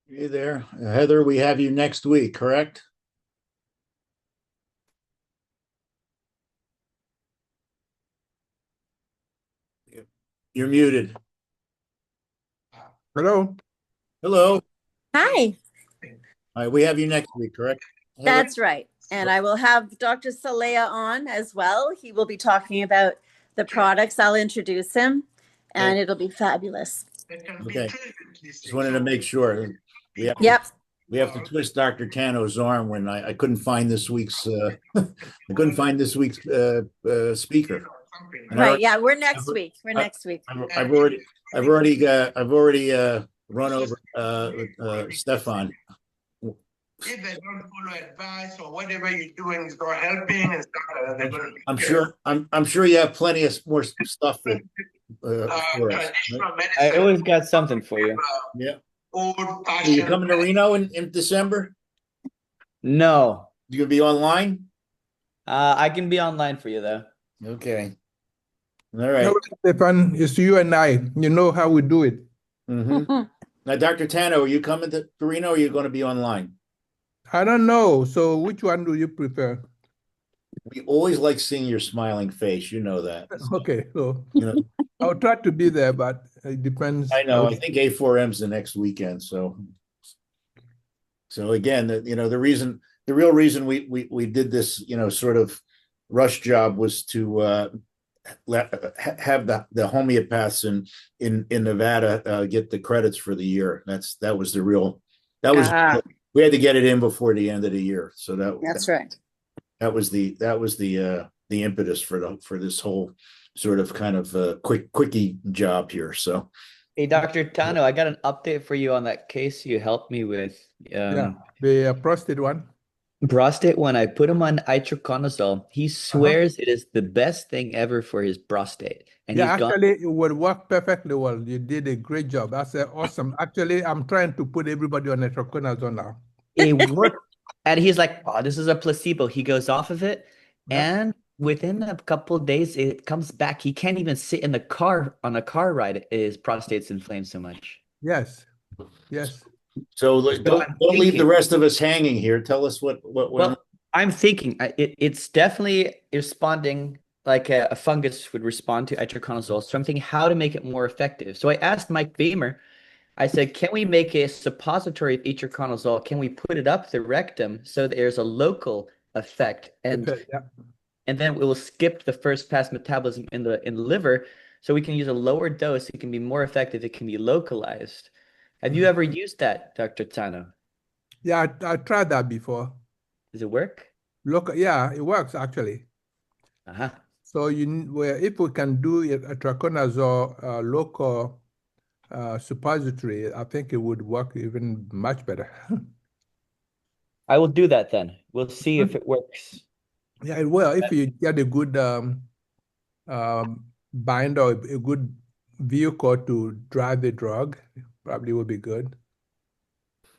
Hey there, Heather. We have you next week, correct? You're muted. Hello. Hello. Hi, All right, we have you next week, correct, Heather? that's right. And I will have Dr. Saleha on as well. He will be talking about the products. I'll introduce him Okay. and it'll be fabulous. Okay. Just wanted to make sure we have to, Yep. we have to twist Dr. Tano's arm when I couldn't find this week's I couldn't find this week's speaker. And Right. Yeah, we're I've, next week. We're next week. I've already run over Stefan. If they don't follow advice or whatever you're doing is not helping and stuff, they're going to be I'm sure you have plenty of more stuff that for us. traditional Right? I medicine. always got something for you. Yeah. Old Are you fashioned. coming to Reno in December? No. You gonna be online? I can be online for you though. Okay. All right. No, Stefan, it's you and I. You know how we do it. Mm-hmm. Now, Dr. Tano, are you coming to Reno or are you going to be online? I don't know. So which one do you prefer? We always like seeing your smiling face. You know that. Okay, so You know, I'll try to be there, but it depends. I know. I think A4M's the next weekend. So again, the real reason we did this, sort of rush job was to have the homeopaths in Nevada get the credits for the year. That was we had to get it in before the end of the year. So That's right. that was the impetus for this whole sort of kind of quickie job here. So Hey, Dr. Tano, I got an update for you on that case you helped me with. Yeah, the prostate one. Prostate, when I put him on itraconazole, he swears it is the best thing ever for his prostate. And Yeah, he's gone. actually, it would work perfectly well. You did a great job. That's awesome. Actually, I'm trying to put everybody on itraconazole now. It worked. And he's like, oh, this is a placebo. He goes off of it. Yeah. And within a couple of days, it comes back. He can't even sit in the car on a car ride. His prostate's inflamed so much. Yes. Yes. so So don't I'm leave the thinking, rest of us hanging here. Tell us what went. well, I'm thinking it's definitely responding like a fungus would respond to itraconazole. So I'm thinking how to make it more effective. So I asked Mike Beamer, I said, can we make a suppository of itraconazole? Can we put it up the rectum so there's a local effect? Okay, yeah. And then it will skip the first pass metabolism in the liver, so we can use a lower dose. It can be more effective. It can be localized. Have you ever used that, Dr. Tano? Yeah, I tried that before. Does it work? Look, yeah, it works actually. Uh-huh. So if we can do a itraconazole local suppository, I think it would work even much better. I will do that then. We'll see if it works. Yeah, it will. If you get a good binder or a good vehicle to drive the drug, probably will be good.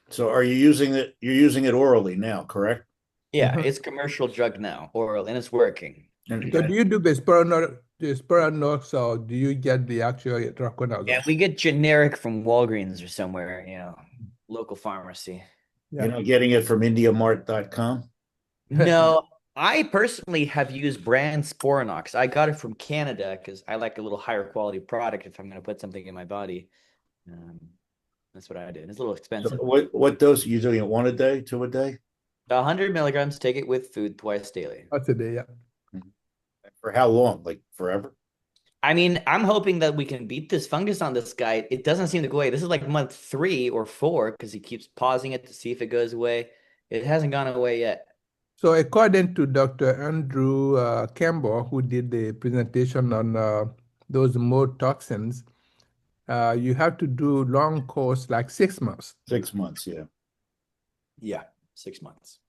So are you using it? You're using it orally now, correct? Yeah, it's commercial drug now, oral, and it's working. And So do you do the Spironolux, or do you get the actual itraconazole? Yeah, we get generic from Walgreens or somewhere, local pharmacy. Yeah. you're not getting it from IndiaMart.com? No, I personally have used brand Sporanox. I got it from Canada because I like a little higher quality product if I'm going to put something in my body. That's what I did. It's a little So expensive. what dose are you doing it? One a day, two a day? 100 milligrams, take it with food twice daily. That's a day, yeah. For how long? Like forever? I mean, I'm hoping that we can beat this fungus on this guy. It doesn't seem to go away. This is like month 3 or 4 because he keeps pausing it to see if it goes away. It hasn't gone away yet. So according to Dr. Andrew Campbell, who did the presentation on those mold toxins, you have to do long course, like 6 months. 6 months, yeah. Yeah, 6 months.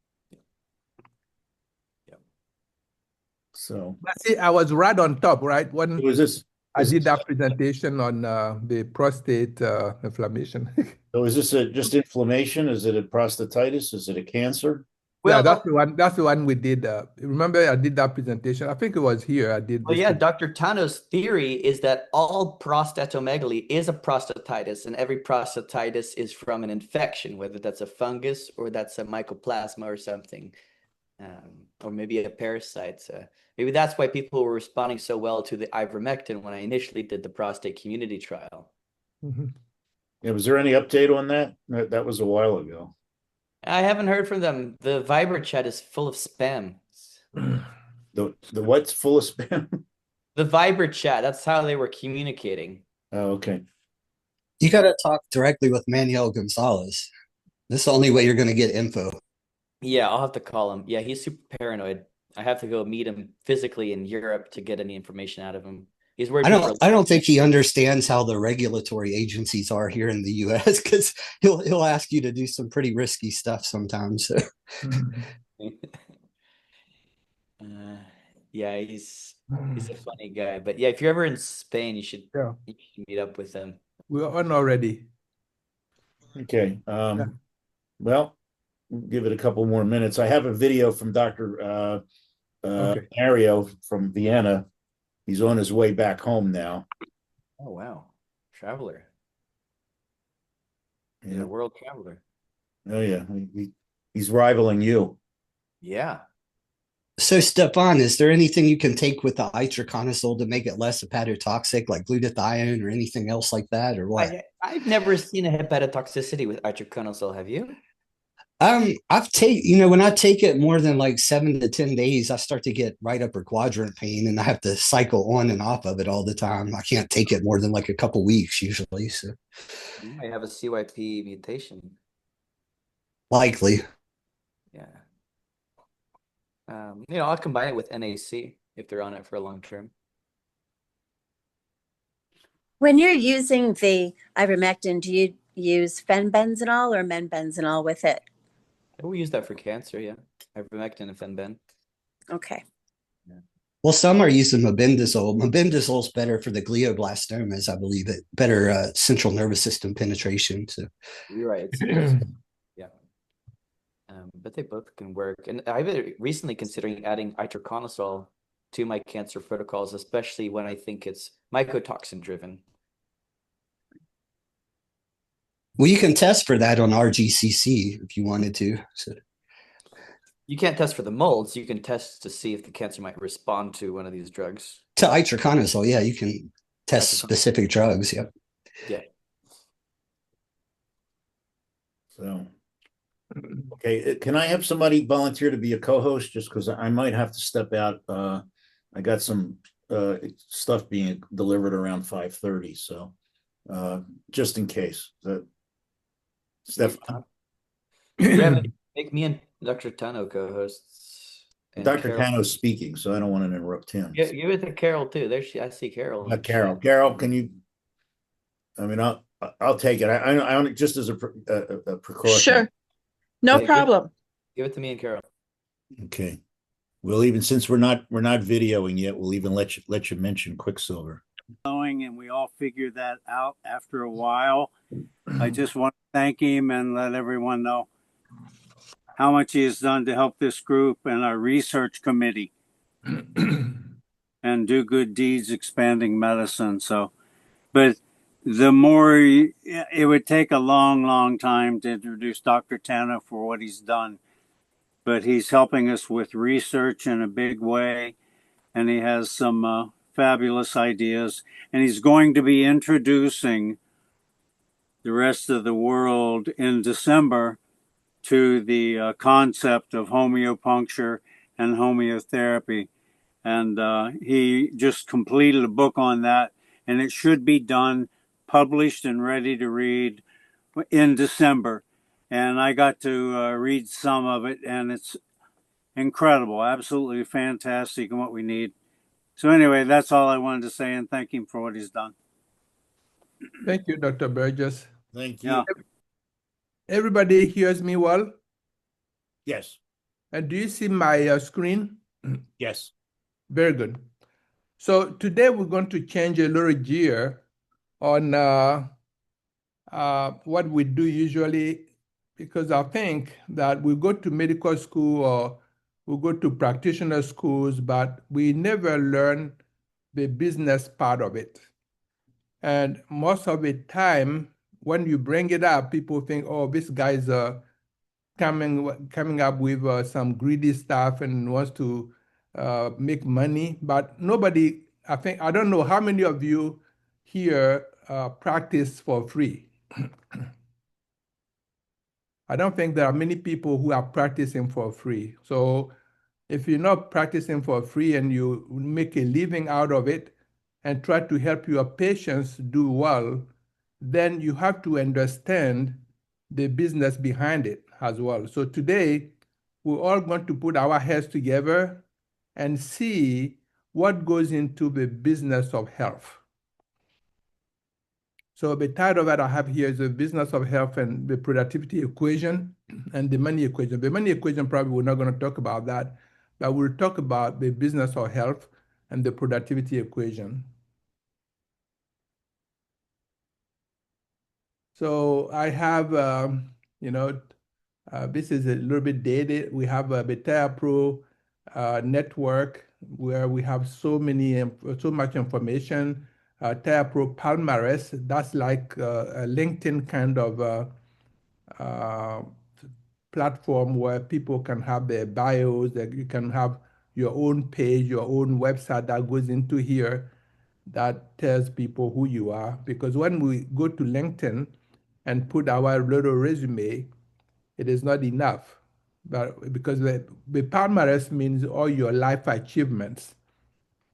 So But see, I was right on top, right? When was this? I did that presentation on the prostate inflammation. So is this just inflammation? Is it a prostatitis? Is it a cancer? Yeah, Well, that's the one. That's the one we did. Remember, I did that presentation. I think it was here. I did well, this. yeah, Dr. Tano's theory is that all prostatomegaly is a prostatitis, and every prostatitis is from an infection, whether that's a fungus or that's a mycoplasma or something, or maybe a parasite. So maybe that's why people were responding so well to the ivermectin when I initially did the prostate community trial. Mhm. Yeah, was there any update on that? That was a while ago. I haven't heard from them. The Viber chat is full of spam. The what's full of spam? The Viber chat, that's how they were communicating. Oh, okay. You got to talk directly with Manuel Gonzalez. This is the only way you're going to get info. Yeah, I'll have to call him. Yeah, he's super paranoid. I have to go meet him physically in Europe to get any information out of him. He's worried people I don't think he understands how the regulatory agencies are here in the US because he'll ask you to do some pretty risky stuff sometimes. Yeah, he's a funny guy. But yeah, if you're ever in Spain, you should Yeah, meet up with him. we're on already. Okay. Well, we'll give it a couple more minutes. I have a video from Dr. Okay. Mario from Vienna. He's on his way back home now. Oh wow. Traveler. He's Yeah. a world traveler. Oh yeah. He's rivaling you. Yeah. So, Stefan, is there anything you can take with the itraconazole to make it less hepatotoxic, like glutathione or anything else like that, or what? I've never seen a hepatotoxicity with itraconazole, have you? When I take it more than like 7 to 10 days, I start to get right upper quadrant pain, and I have to cycle on and off of it all the time. I can't take it more than like a couple weeks usually. So You might have a CYP mutation. likely. Yeah. I'll combine it with NAC if they're on it for a long term. When you're using the ivermectin, do you use fenbenzenol or menbenzenol with it? We use that for cancer, yeah. Ivermectin and fenben. Okay. Well, some are using mebendazole. Mebendazole is better for the glioblastomas, I believe. It better central nervous system penetration. So You're right. Yeah. But they both can work. And I've been recently considering adding itraconazole to my cancer protocols, especially when I think it's mycotoxin driven. well, you can test for that on RGCC if you wanted to. So You can't test for the molds. You can test to see if the cancer might respond to one of these drugs. to itraconazole, yeah, you can test specific drugs. Yep. Yeah. So, okay, can I have somebody volunteer to be a co-host just because I might have to step out. I got some stuff being delivered around 5:30, so just in case. Stefan, Make me and Dr. Tano co-hosts. And Dr. Carol. Tano's speaking, so I don't want to interrupt him. Give it to Carol too. I see Carol. Carol. Carol, can you? I mean, I'll take it. I only just as a precaution. Sure. No Yeah, problem. Give it to me and Carol. Okay. We'll even, since we're not videoing yet, we'll even let you mention Quicksilver. And we all figured that out after a while. I just want to thank him and let everyone know how much he has done to help this group and our research committee and do good deeds expanding medicine. So, but the more it would take a long time to introduce Dr. Tano for what he's done, but he's helping us with research in a big way, and he has some fabulous ideas, and he's going to be introducing the rest of the world in December to the concept of homeopuncture and homeotherapy. And he just completed a book on that, and it should be done, published and ready to read in December. And I got to read some of it, and it's incredible, absolutely fantastic, and what we need. So anyway, that's all I wanted to say, and thank him for what he's done. Thank you, Dr. Burgess. Thank you. Yeah. Everybody hears me well? Yes. And do you see my screen? Yes. Very good. So today we're going to change a little gear on what we do usually because I think that we go to medical school or we go to practitioner schools, but we never learn the business part of it. And most of the time, when you bring it up, people think, oh, this guy's coming up with some greedy stuff and wants to make money. But nobody, I don't know how many of you here practice for free. I don't think there are many people who are practicing for free. So if you're not practicing for free and you make a living out of it and try to help your patients do well, then you have to understand the business behind it as well. So today, we're all going to put our heads together and see what goes into the business of health. So the title that I have here is the business of health and the productivity equation and the money equation. The money equation, probably we're not going to talk about that, but we'll talk about the business of health and the productivity equation. So I have, this is a little bit dated. We have a Beta Pro network where we have so much information. Pro Palmares, that's like a LinkedIn kind of platform where people can have their bios, that you can have your own page, your own website that goes into here that tells people who you are. Because when we go to LinkedIn and put our little resume, it is not enough. But because the Palmares means all your life achievements.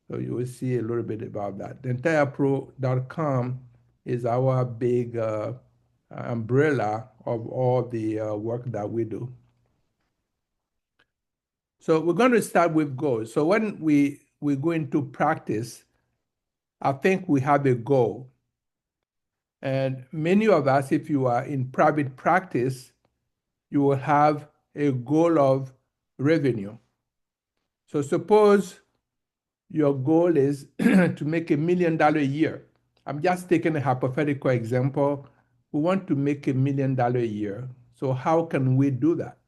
So you will see a little bit about that. The TirePro.com is our big umbrella of all the work that we do. So we're going to start with goals. So when we go into practice, I think we have a goal. And many of us, if you are in private practice, you will have a goal of revenue. So suppose your goal is to make $1 million a year. I'm just taking a hypothetical example. We want to make $1 million a year. So how can we do that?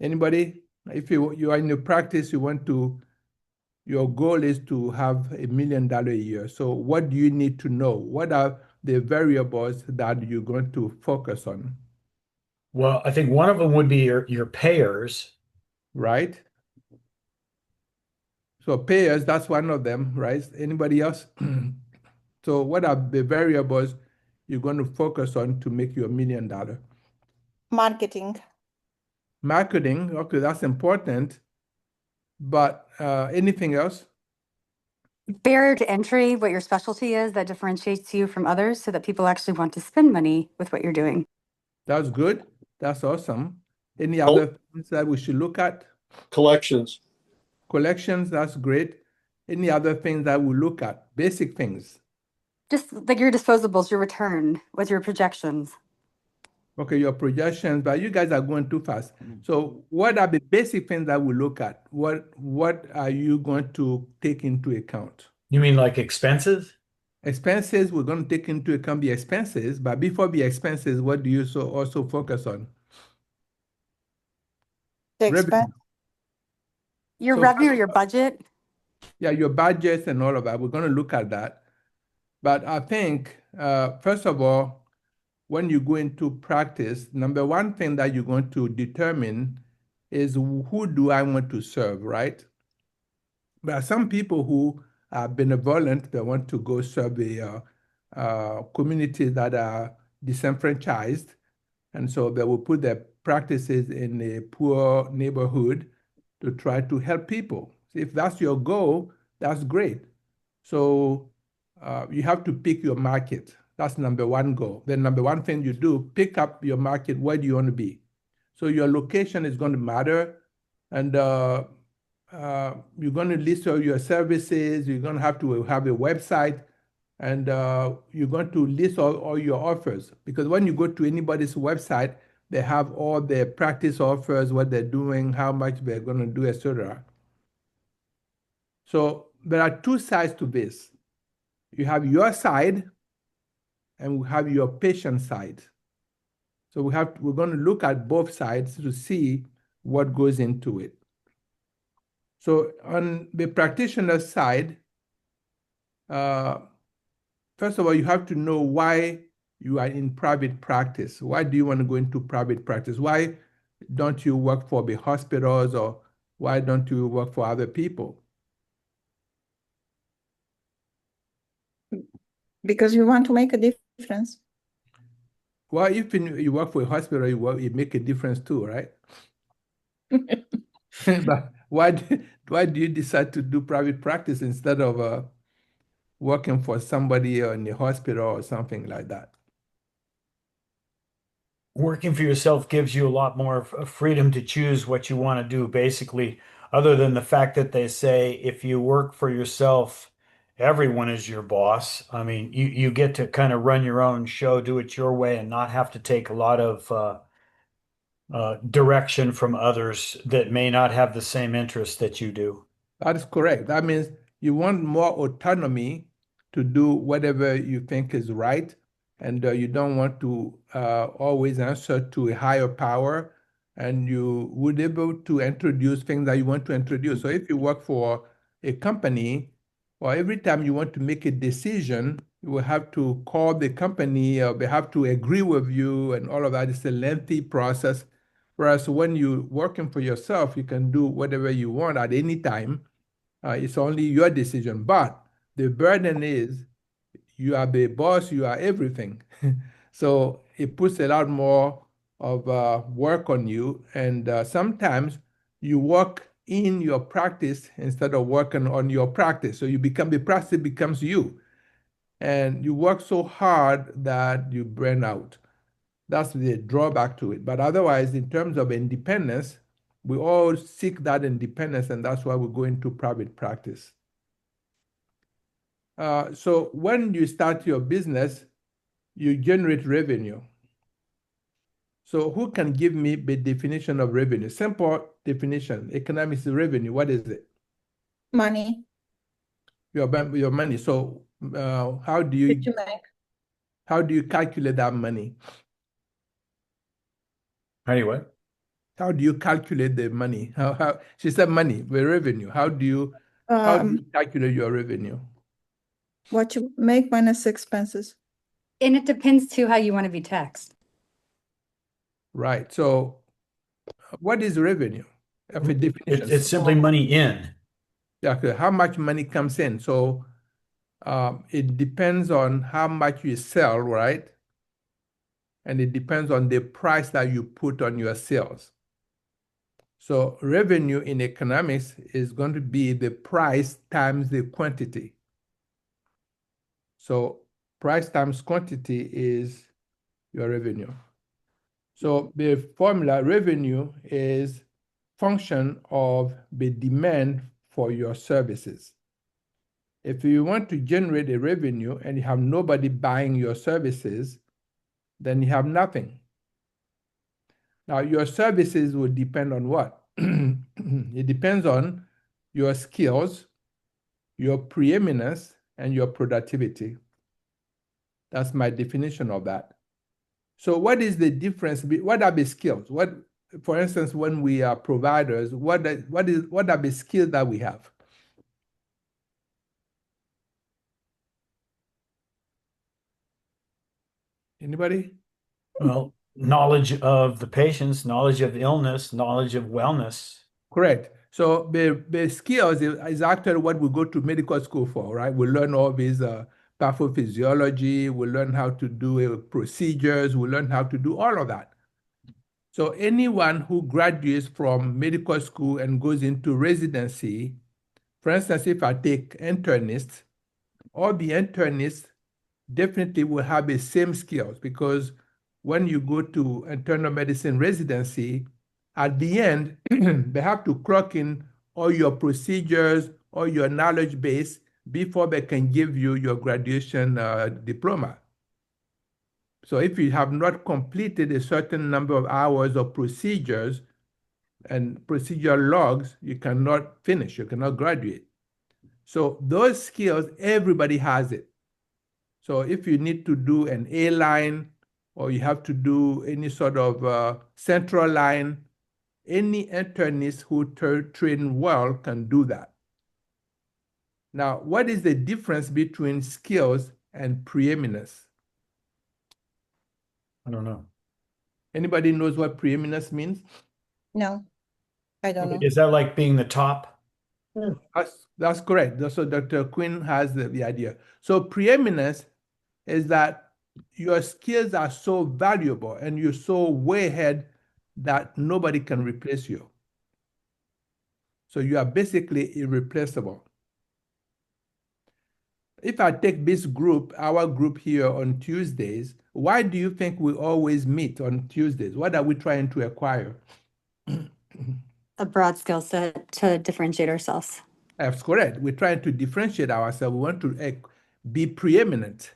Anybody? If you are in your practice, your goal is to have $1 million a year. So what do you need to know? What are the variables that you're going to focus on? Well, I think one of them would be your payers. Right? So payers, that's one of them, right? Anybody else? So what are the variables you're going to focus on to make you $1 million? Marketing. Marketing, okay, that's important. But anything else? Barrier to entry, what your specialty is that differentiates you from others so that people actually want to spend money with what you're doing. That's good. That's awesome. Any other things that we should look at? Collections. Collections, that's great. Any other things that we look at? Basic things. Just like your disposables, your return, with your projections. Okay, your projections, but you guys are going too fast. So what are the basic things that we look at? What are you going to take into account? You mean like expenses? Expenses, we're going to take into account the expenses, but before the expenses, what do you also focus on? The Revenue. expense. Your So- revenue or your budget. Yeah, your budgets and all of that. We're going to look at that. But I think, first of all, when you go into practice, number one thing that you're going to determine is who do I want to serve, right? There are some people who are benevolent, they want to go serve the communities that are disenfranchised. And so they will put their practices in a poor neighborhood to try to help people. If that's your goal, that's great. So you have to pick your market. That's number one goal. Then number one thing you do, pick up your market. Where do you want to be? So your location is going to matter. And you're going to list all your services. You're going to have a website. And you're going to list all your offers. Because when you go to anybody's website, they have all their practice offers, what they're doing, how much they're going to do, etc. So there are two sides to this. You have your side and we have your patient side. So we're going to look at both sides to see what goes into it. So on the practitioner side, first of all, you have to know why you are in private practice. Why do you want to go into private practice? Why don't you work for the hospitals, or why don't you work for other people? Because you want to make a difference. Well, if you work for a hospital, you make a difference too, right? But why do you decide to do private practice instead of working for somebody in the hospital or something like that? Working for yourself gives you a lot more freedom to choose what you want to do, basically, other than the fact that they say if you work for yourself, everyone is your boss. I mean, you get to kind of run your own show, do it your way, and not have to take a lot of direction from others that may not have the same interests that you do. That is correct. That means you want more autonomy to do whatever you think is right, and you don't want to always answer to a higher power, and you would be able to introduce things that you want to introduce. So if you work for a company, or every time you want to make a decision, you will have to call the company, or they have to agree with you, and all of that is a lengthy process. Whereas when you're working for yourself, you can do whatever you want at any time. It's only your decision. But the burden is you are the boss, you are everything. So it puts a lot more of work on you. And sometimes you work in your practice instead of working on your practice. So the practice becomes you. And you work so hard that you burn out. That's the drawback to it. But otherwise, in terms of independence, we all seek that independence, and that's why we go into private practice. So when you start your business, you generate revenue. So who can give me the definition of revenue? Simple definition. Economics is revenue. What is it? Money. Your money. So how do you calculate that money? How do you what? How do you calculate the money? How she said money, the revenue. How do you calculate your revenue? What you make minus expenses. And it depends too how you want to be taxed. Right. So what is revenue? Of a definition. It's simply money in. Yeah, okay. How much money comes in? So it depends on how much you sell, right? And it depends on the price that you put on your sales. So revenue in economics is going to be the price times the quantity. So price times quantity is your revenue. So the formula revenue is function of the demand for your services. If you want to generate a revenue and you have nobody buying your services, then you have nothing. Now, your services will depend on what? It depends on your skills, your preeminence, and your productivity. That's my definition of that. So what is the difference? What are the skills? For instance, when we are providers, what are the skills that we have? Anybody? Well, knowledge of the patients, knowledge of illness, knowledge of wellness. Correct. So the skills is actually what we go to medical school for, right? We learn all these pathophysiology, we learn how to do procedures, we learn how to do all of that. So anyone who graduates from medical school and goes into residency, for instance, if I take internists, all the internists definitely will have the same skills, because when you go to internal medicine residency, at the end, they have to clock in all your procedures, all your knowledge base before they can give you your graduation diploma. So if you have not completed a certain number of hours of procedures and procedure logs, you cannot finish, you cannot graduate. So those skills, everybody has it. So if you need to do an A-line, or you have to do any sort of central line. Any internist who train well can do that. Now, what is the difference between skills and preeminence? I don't know. Anybody knows what preeminence means? No, I don't know. Is that like being the top? That's correct. So Dr. Quinn has the idea. So preeminence is that your skills are so valuable and you're so way ahead that nobody can replace you. So you are basically irreplaceable. If I take this group, our group here on Tuesdays, why do you think we always meet on Tuesdays? What are we trying to acquire? A broad skill set to differentiate ourselves. That's correct. We're trying to differentiate ourselves. We want to be preeminent.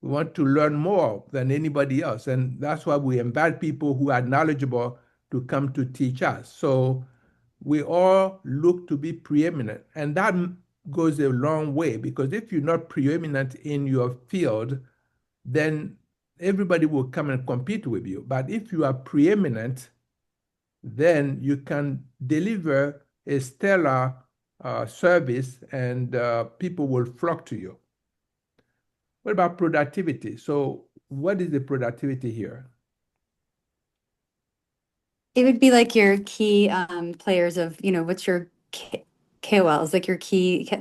We want to learn more than anybody else. And that's why we invite people who are knowledgeable to come to teach us. So we all look to be preeminent. And that goes a long way, because if you're not preeminent in your field, then everybody will come and compete with you. But if you are preeminent, then you can deliver a stellar service and people will flock to you. What about productivity? So what is the productivity here? It would be like your key players of, what's your KOLs, like your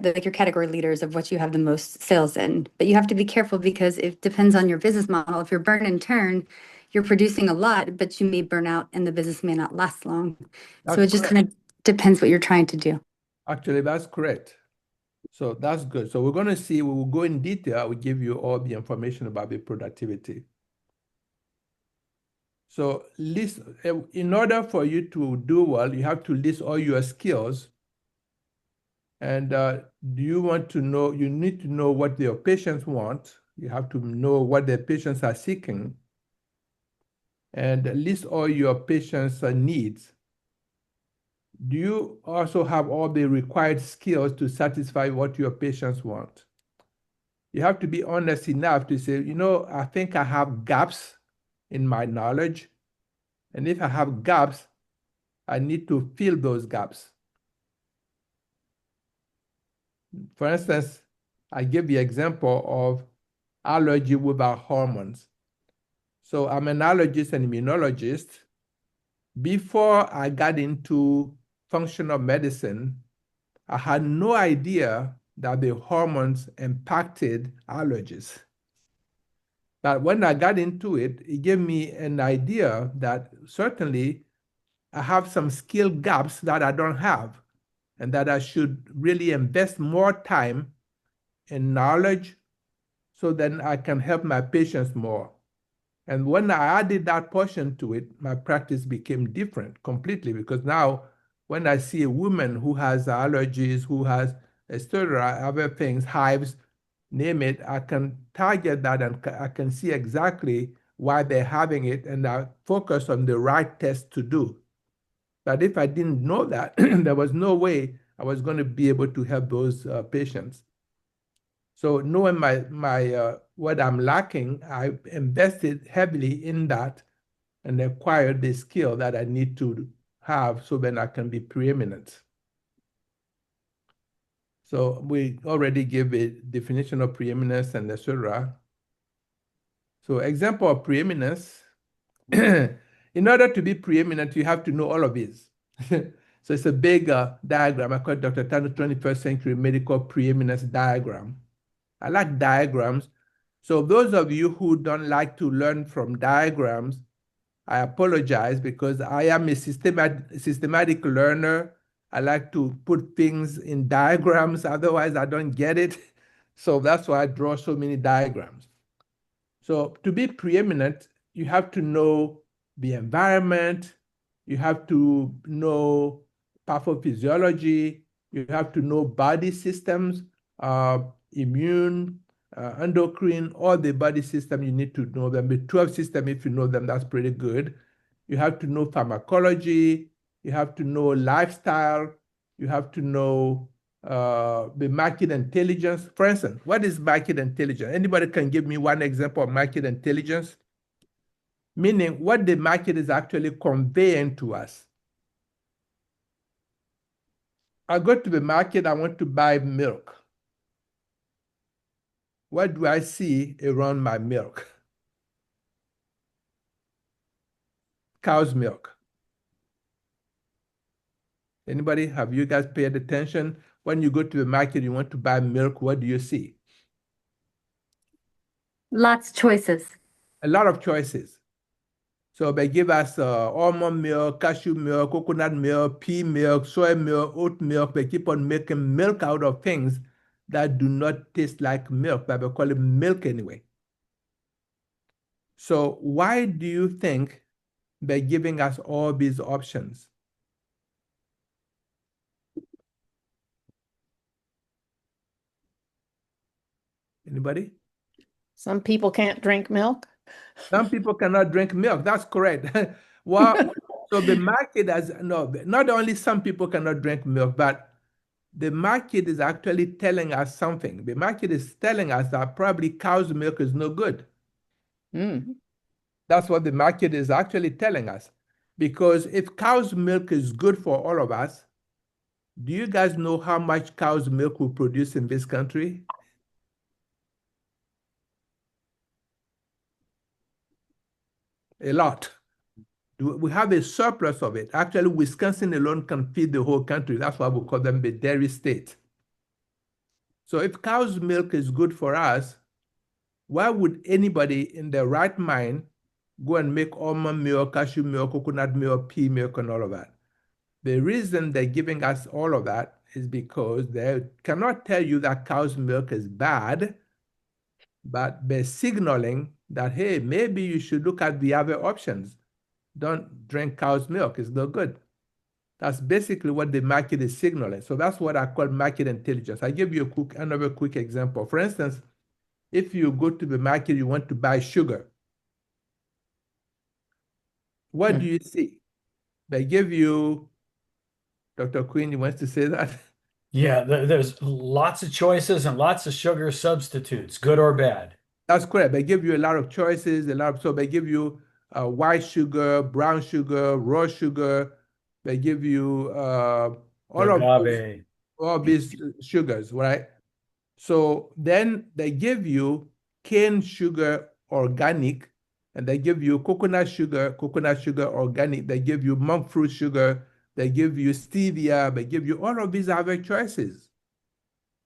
like your category leaders of what you have the most sales in. But you have to be careful because it depends on your business model. If you're burn and turn, you're producing a lot, but you may burn out and the business may not last long. So it just kind of depends what you're trying to do. Actually, that's correct. So that's good. So we're going to see, we will go in detail. I will give you all the information about the productivity. So list, in order for you to do well, you have to list all your skills. And do you want to know, you need to know what your patients want. You have to know what their patients are seeking. And list all your patients' needs. Do you also have all the required skills to satisfy what your patients want? You have to be honest enough to say, I think I have gaps in my knowledge. And if I have gaps, I need to fill those gaps. For instance, I give the example of allergy without hormones. So I'm an allergist and immunologist. Before I got into functional medicine, I had no idea that the hormones impacted allergies. But when I got into it, it gave me an idea that certainly I have some skill gaps that I don't have, and that I should really invest more time in knowledge so then I can help my patients more. And when I added that portion to it, my practice became different completely, because now when I see a woman who has allergies, who has etc., other things, hives, name it, I can target that and I can see exactly why they're having it, and I focus on the right test to do. But if I didn't know that, there was no way I was going to be able to help those patients. So knowing my what I'm lacking, I invested heavily in that and acquired the skill that I need to have so then I can be preeminent. So we already gave a definition of preeminence and etc. So example of preeminence, in order to be preeminent, you have to know all of these. So it's a big diagram. I call it Dr. Tano 21st Century Medical Preeminence Diagram. I like diagrams. So those of you who don't like to learn from diagrams, I apologize, because I am a systematic learner. I like to put things in diagrams, otherwise I don't get it. So that's why I draw so many diagrams. So to be preeminent, you have to know the environment, you have to know pathophysiology, you have to know body systems, immune, endocrine, all the body system, you need to know them. The 12 system, if you know them, that's pretty good. You have to know pharmacology, you have to know lifestyle, you have to know the market intelligence. For instance, what is market intelligence? Anybody can give me one example of market intelligence? meaning what the market is actually conveying to us. I go to the market, I want to buy milk. What do I see around my milk? Cow's milk. Anybody, have you guys paid attention? When you go to the market, you want to buy milk, what do you see? Lots of choices. A lot of choices. So they give us almond milk, cashew milk, coconut milk, pea milk, soy milk, oat milk. They keep on making milk out of things that do not taste like milk, but they call it milk anyway. So why do you think they're giving us all these options? Anybody? Some people can't drink milk. Some people cannot drink milk. That's correct. Well, so the market has, no, not only some people cannot drink milk, but the market is actually telling us something. The market is telling us that probably cow's milk is no good. That's what the market is actually telling us. Because if cow's milk is good for all of us, do you guys know how much cow's milk we produce in this country? A lot. We have a surplus of it. Actually, Wisconsin alone can feed the whole country. That's why we call them the dairy state. So if cow's milk is good for us, why would anybody in their right mind go and make almond milk, cashew milk, coconut milk, pea milk, and all of that? The reason they're giving us all of that is because they cannot tell you that cow's milk is bad, but they're signaling that, hey, maybe you should look at the other options. Don't drink cow's milk, it's no good. That's basically what the market is signaling. So that's what I call market intelligence. I give you another quick example. For instance, if you go to the market, you want to buy sugar. What do you see? They give you, Dr. Queen, you want to say that? Yeah, there's lots of choices and lots of sugar substitutes, good or bad. That's correct. They give you a lot of choices, so they give you white sugar, brown sugar, raw sugar. They give you all these sugars, right? So then they give you cane sugar organic, and they give you coconut sugar organic. They give you monk fruit sugar. They give you stevia. They give you all of these other choices.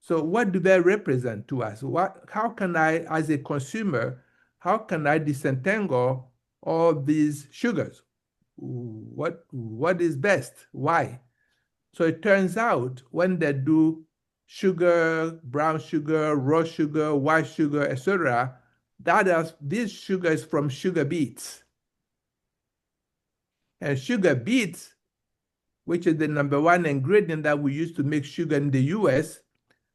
So what do they represent to us? How can I, as a consumer, how can I disentangle all these sugars? What is best? Why? So it turns out when they do sugar, brown sugar, raw sugar, white sugar, etc., this sugar is from sugar beets. And sugar beets, which is the #1 ingredient that we use to make sugar in the US,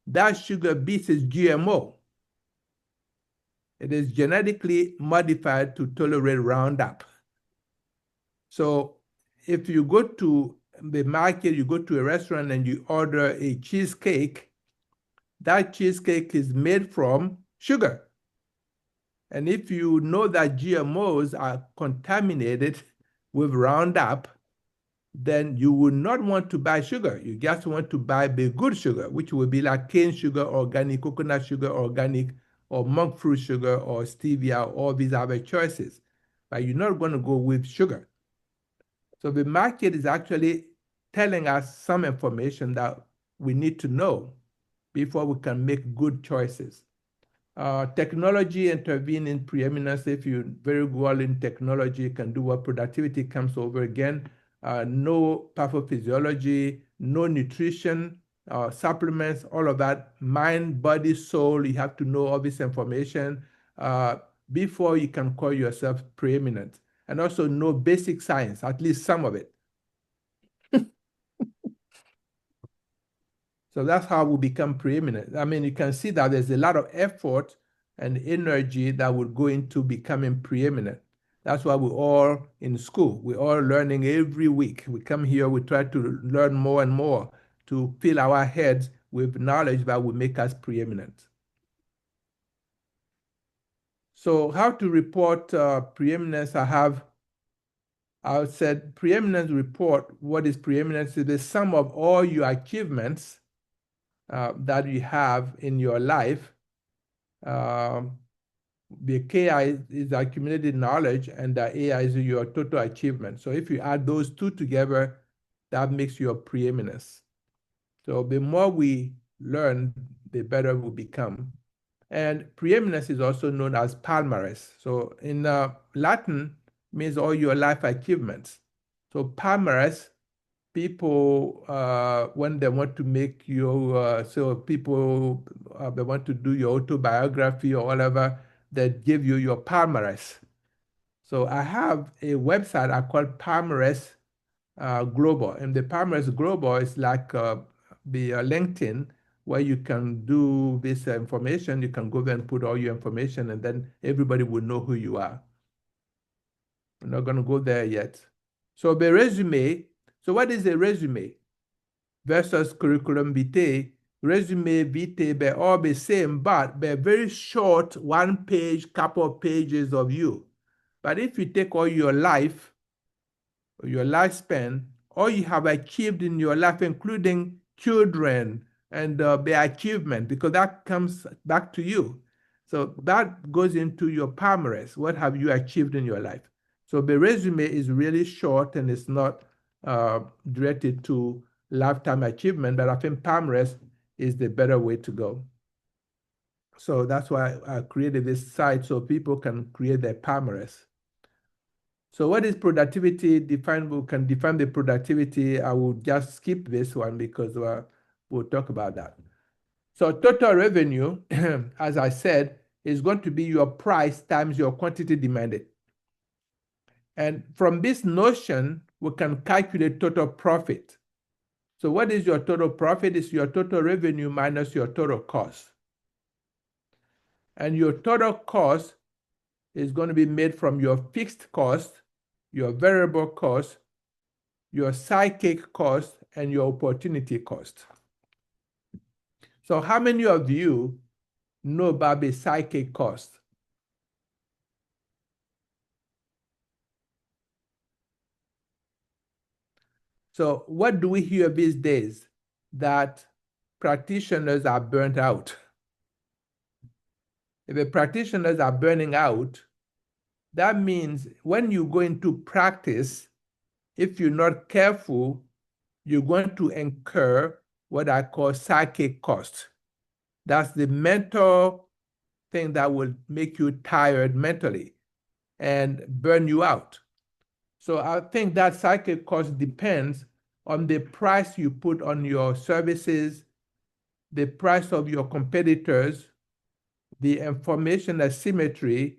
that sugar beet is GMO. It is genetically modified to tolerate Roundup. So if you go to the market, you go to a restaurant and you order a cheesecake, that cheesecake is made from sugar. And if you know that GMOs are contaminated with Roundup, then you would not want to buy sugar. You just want to buy the good sugar, which would be like cane sugar, organic, coconut sugar, organic, or monk fruit sugar, or stevia, all these other choices. But you're not going to go with sugar. So the market is actually telling us some information that we need to know before we can make good choices. Technology intervene in preeminence. If you're very well in technology, you can do what productivity comes over again. No pathophysiology, no nutrition, supplements, all of that. Mind, body, soul, you have to know all this information before you can call yourself preeminent. And also know basic science, at least some of it. So that's how we become preeminent. I mean, you can see that there's a lot of effort and energy that would go into becoming preeminent. That's why we're all in school. We're all learning every week. We come here, we try to learn more and more to fill our heads with knowledge that will make us preeminent. So how to report preeminence? I said preeminence report. What is preeminence? It is the sum of all your achievements that you have in your life. The KI is accumulated knowledge, and the AI is your total achievement. So if you add those two together, that makes your preeminence. So the more we learn, the better we become. And preeminence is also known as palmarès. So in Latin, means all your life achievements. So palmarès, people, when they want to make you, so people, they want to do your autobiography or whatever, they give you your palmarès. So I have a website I call Palmarès Global, and the Palmarès Global is like the LinkedIn, where you can do this information. You can go there and put all your information, and then everybody will know who you are. I'm not going to go there yet. So the resume. So what is a resume versus curriculum vitae? Resume, vitae, they're all the same, but they're very short, 1 page, couple of pages of you. But if you take all your life, or your lifespan, all you have achieved in your life, including children and the achievement, because that comes back to you. So that goes into your palmarès. What have you achieved in your life? So the resume is really short and it's not directed to lifetime achievement, but I think palmarès is the better way to go. So that's why I created this site so people can create their palmarès. So what is productivity? We can define the productivity. I will just skip this one because we'll talk about that. So total revenue, as I said, is going to be your price times your quantity demanded. And from this notion, we can calculate total profit. So what is your total profit? It's your total revenue minus your total cost. And your total cost is going to be made from your fixed cost, your variable cost, your psychic cost, and your opportunity cost. So how many of you know about the psychic cost? So what do we hear these days? That practitioners are burnt out. If the practitioners are burning out, that means when you go into practice, if you're not careful, you're going to incur what I call psychic cost. That's the mental thing that will make you tired mentally and burn you out. So I think that psychic cost depends on the price you put on your services, the price of your competitors, the information asymmetry,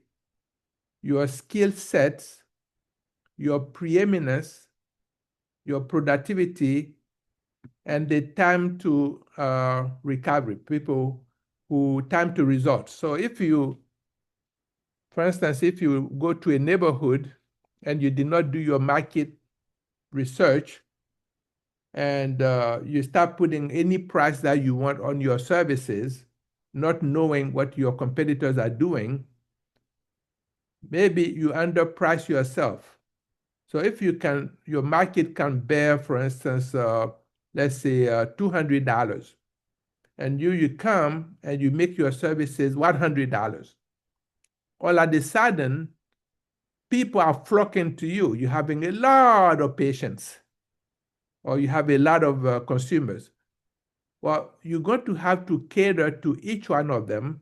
your skill sets, your preeminence, your productivity, and the time to recovery, time to results. So if you, for instance, if you go to a neighborhood and you did not do your market research and you start putting any price that you want on your services, not knowing what your competitors are doing, maybe you underprice yourself. So if your market can bear, for instance, let's say $200, and you come and you make your services $100. All of a sudden, people are flocking to you. You're having a lot of patients, or you have a lot of consumers. Well, you're going to have to cater to each one of them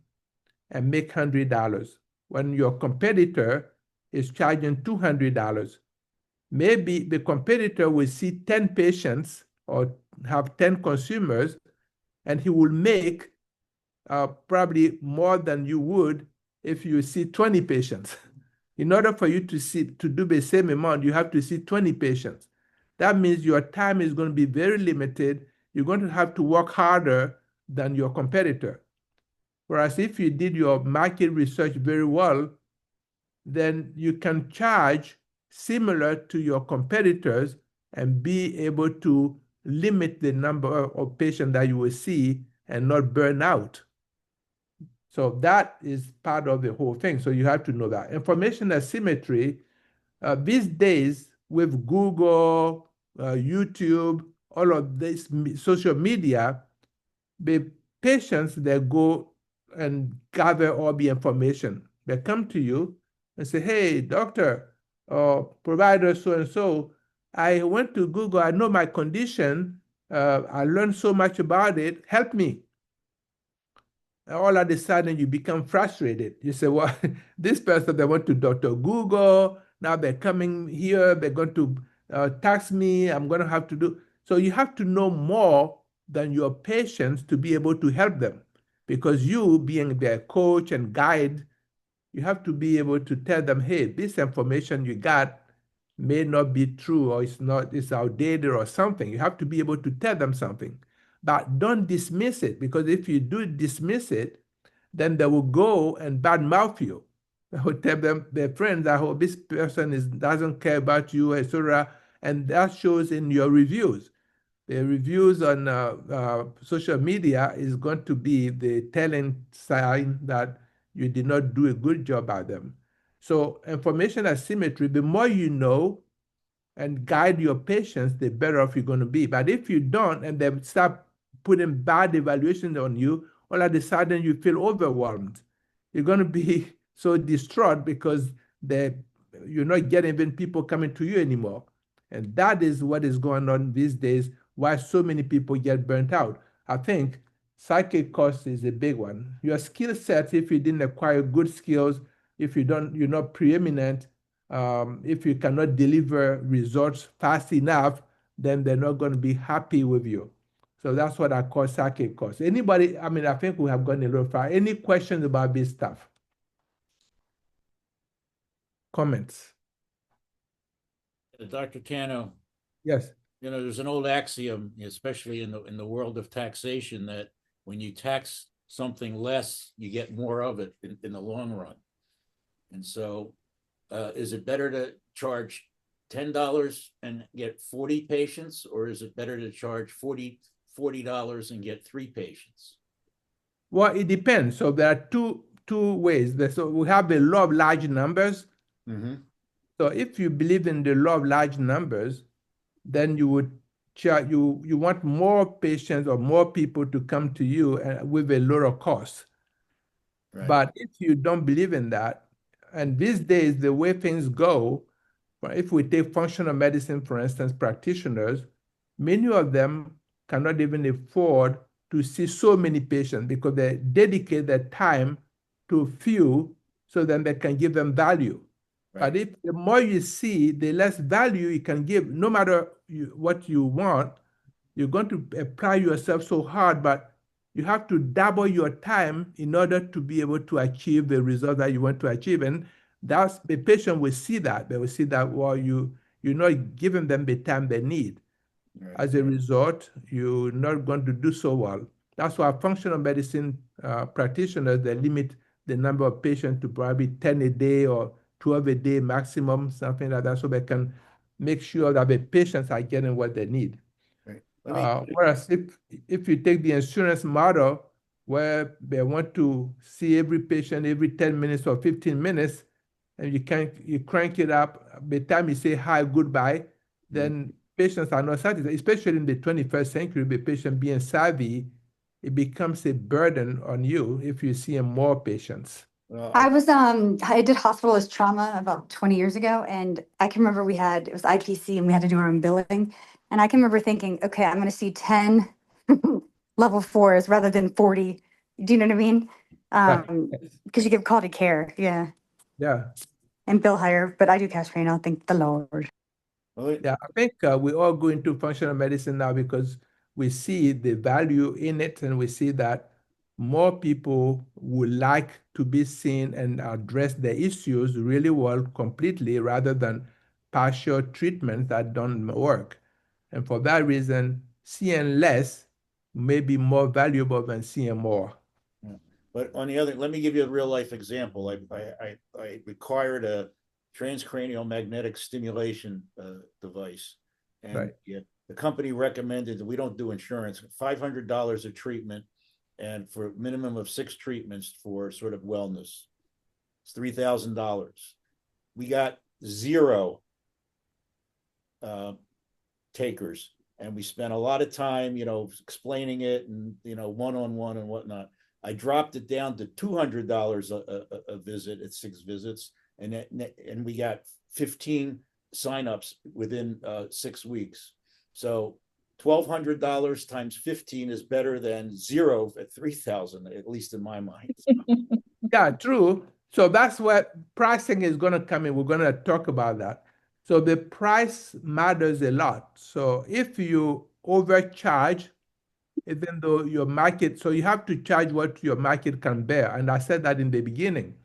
and make $100 when your competitor is charging $200. Maybe the competitor will see 10 patients or have 10 consumers, and he will make probably more than you would if you see 20 patients. In order for you to do the same amount, you have to see 20 patients. That means your time is going to be very limited. You're going to have to work harder than your competitor. Whereas if you did your market research very well, then you can charge similar to your competitors and be able to limit the number of patients that you will see and not burn out. So that is part of the whole thing. So you have to know that. Information asymmetry, these days with Google, YouTube, all of this social media, the patients that go and gather all the information. They come to you and say, hey, doctor or provider so and so, I went to Google, I know my condition, I learned so much about it, help me. All of a sudden you become frustrated. You say, well, this person, they went to Dr. Google, now they're coming here, they're going to tax me, I'm going to have to do. So you have to know more than your patients to be able to help them. Because you, being their coach and guide, you have to be able to tell them, hey, this information you got may not be true, or it's outdated or something. You have to be able to tell them something. But don't dismiss it, because if you do dismiss it, then they will go and badmouth you. They will tell them their friends that, oh, this person doesn't care about you, etc. And that shows in your reviews. The reviews on social media is going to be the telling sign that you did not do a good job at them. So information asymmetry, the more you know and guide your patients, the better off you're going to be. But if you don't, and they start putting bad evaluations on you, all of a sudden you feel overwhelmed. You're going to be so distraught because you're not getting even people coming to you anymore. And that is what is going on these days, why so many people get burnt out. I think psychic cost is a big one. Your skill set, if you didn't acquire good skills, if you're not preeminent, if you cannot deliver results fast enough, then they're not going to be happy with you. So that's what I call psychic cost. Anybody, I mean, I think we have gone a little far. Any questions about this stuff? Comments? Dr. Tano, Yes. there's an old axiom, especially in the world of taxation, that when you tax something less, you get more of it in the long run. And so is it better to charge $10 and get 40 patients, or is it better to charge $40 and get 3 patients? Well, it depends. So there are two ways. So we have the law of large numbers. Mm-hmm. So if you believe in the law of large numbers, then you would you want more patients or more people to come to you with a lower cost. Right. But if you don't believe in that, and these days the way things go, if we take functional medicine, for instance, practitioners, many of them cannot even afford to see so many patients because they dedicate their time to few so then they can give them value. Right. But if the more you see, the less value you can give, no matter what you want, you're going to apply yourself so hard, but you have to double your time in order to be able to achieve the result that you want to achieve. And that's the patient will see that. They will see that, well, you're not giving them the time they need. Right. As a result, you're not going to do so well. That's why functional medicine practitioners, they limit the number of patients to probably 10 a day or 12 a day maximum, something like that, so they can make sure that the patients are getting what they need. Right. Whereas if you take the insurance model where they want to see every patient every 10 minutes or 15 minutes, and you crank it up, by the time you say hi, goodbye, then patients are not satisfied, especially in the 21st century, the patient being savvy, it becomes a burden on you if you see more patients. I did hospitalist trauma about 20 years ago, and I can remember it was IPC and we had to do our own billing. And I can remember thinking, okay, I'm going to see 10 level 4s rather than 40. Do you know what I mean? Because you give quality care. Yeah. Yeah. And bill higher, but I do cash pay now, thank the Lord. Yeah, I think we all go into functional medicine now because we see the value in it, and we see that more people would like to be seen and address their issues really well completely rather than partial treatments that don't work. And for that reason, seeing less may be more valuable than seeing more. Yeah. But on the other, let me give you a real life example. I required a transcranial magnetic stimulation device, and Right. the company recommended that we don't do insurance, $500 a treatment, and for a minimum of 6 treatments for sort of wellness. It's $3,000. We got 0 takers, and we spent a lot of time, explaining it and, one-on-one and whatnot. I dropped it down to $200 a visit at 6 visits, and we got 15 signups within 6 weeks. So $1,200 times 15 is better than 0 at 3,000, at least in my mind. Yeah, true. So that's what pricing is going to come in. We're going to talk about that. So the price matters a lot. So if you overcharge, even though your market, so you have to charge what your market can bear. And I said that in the beginning.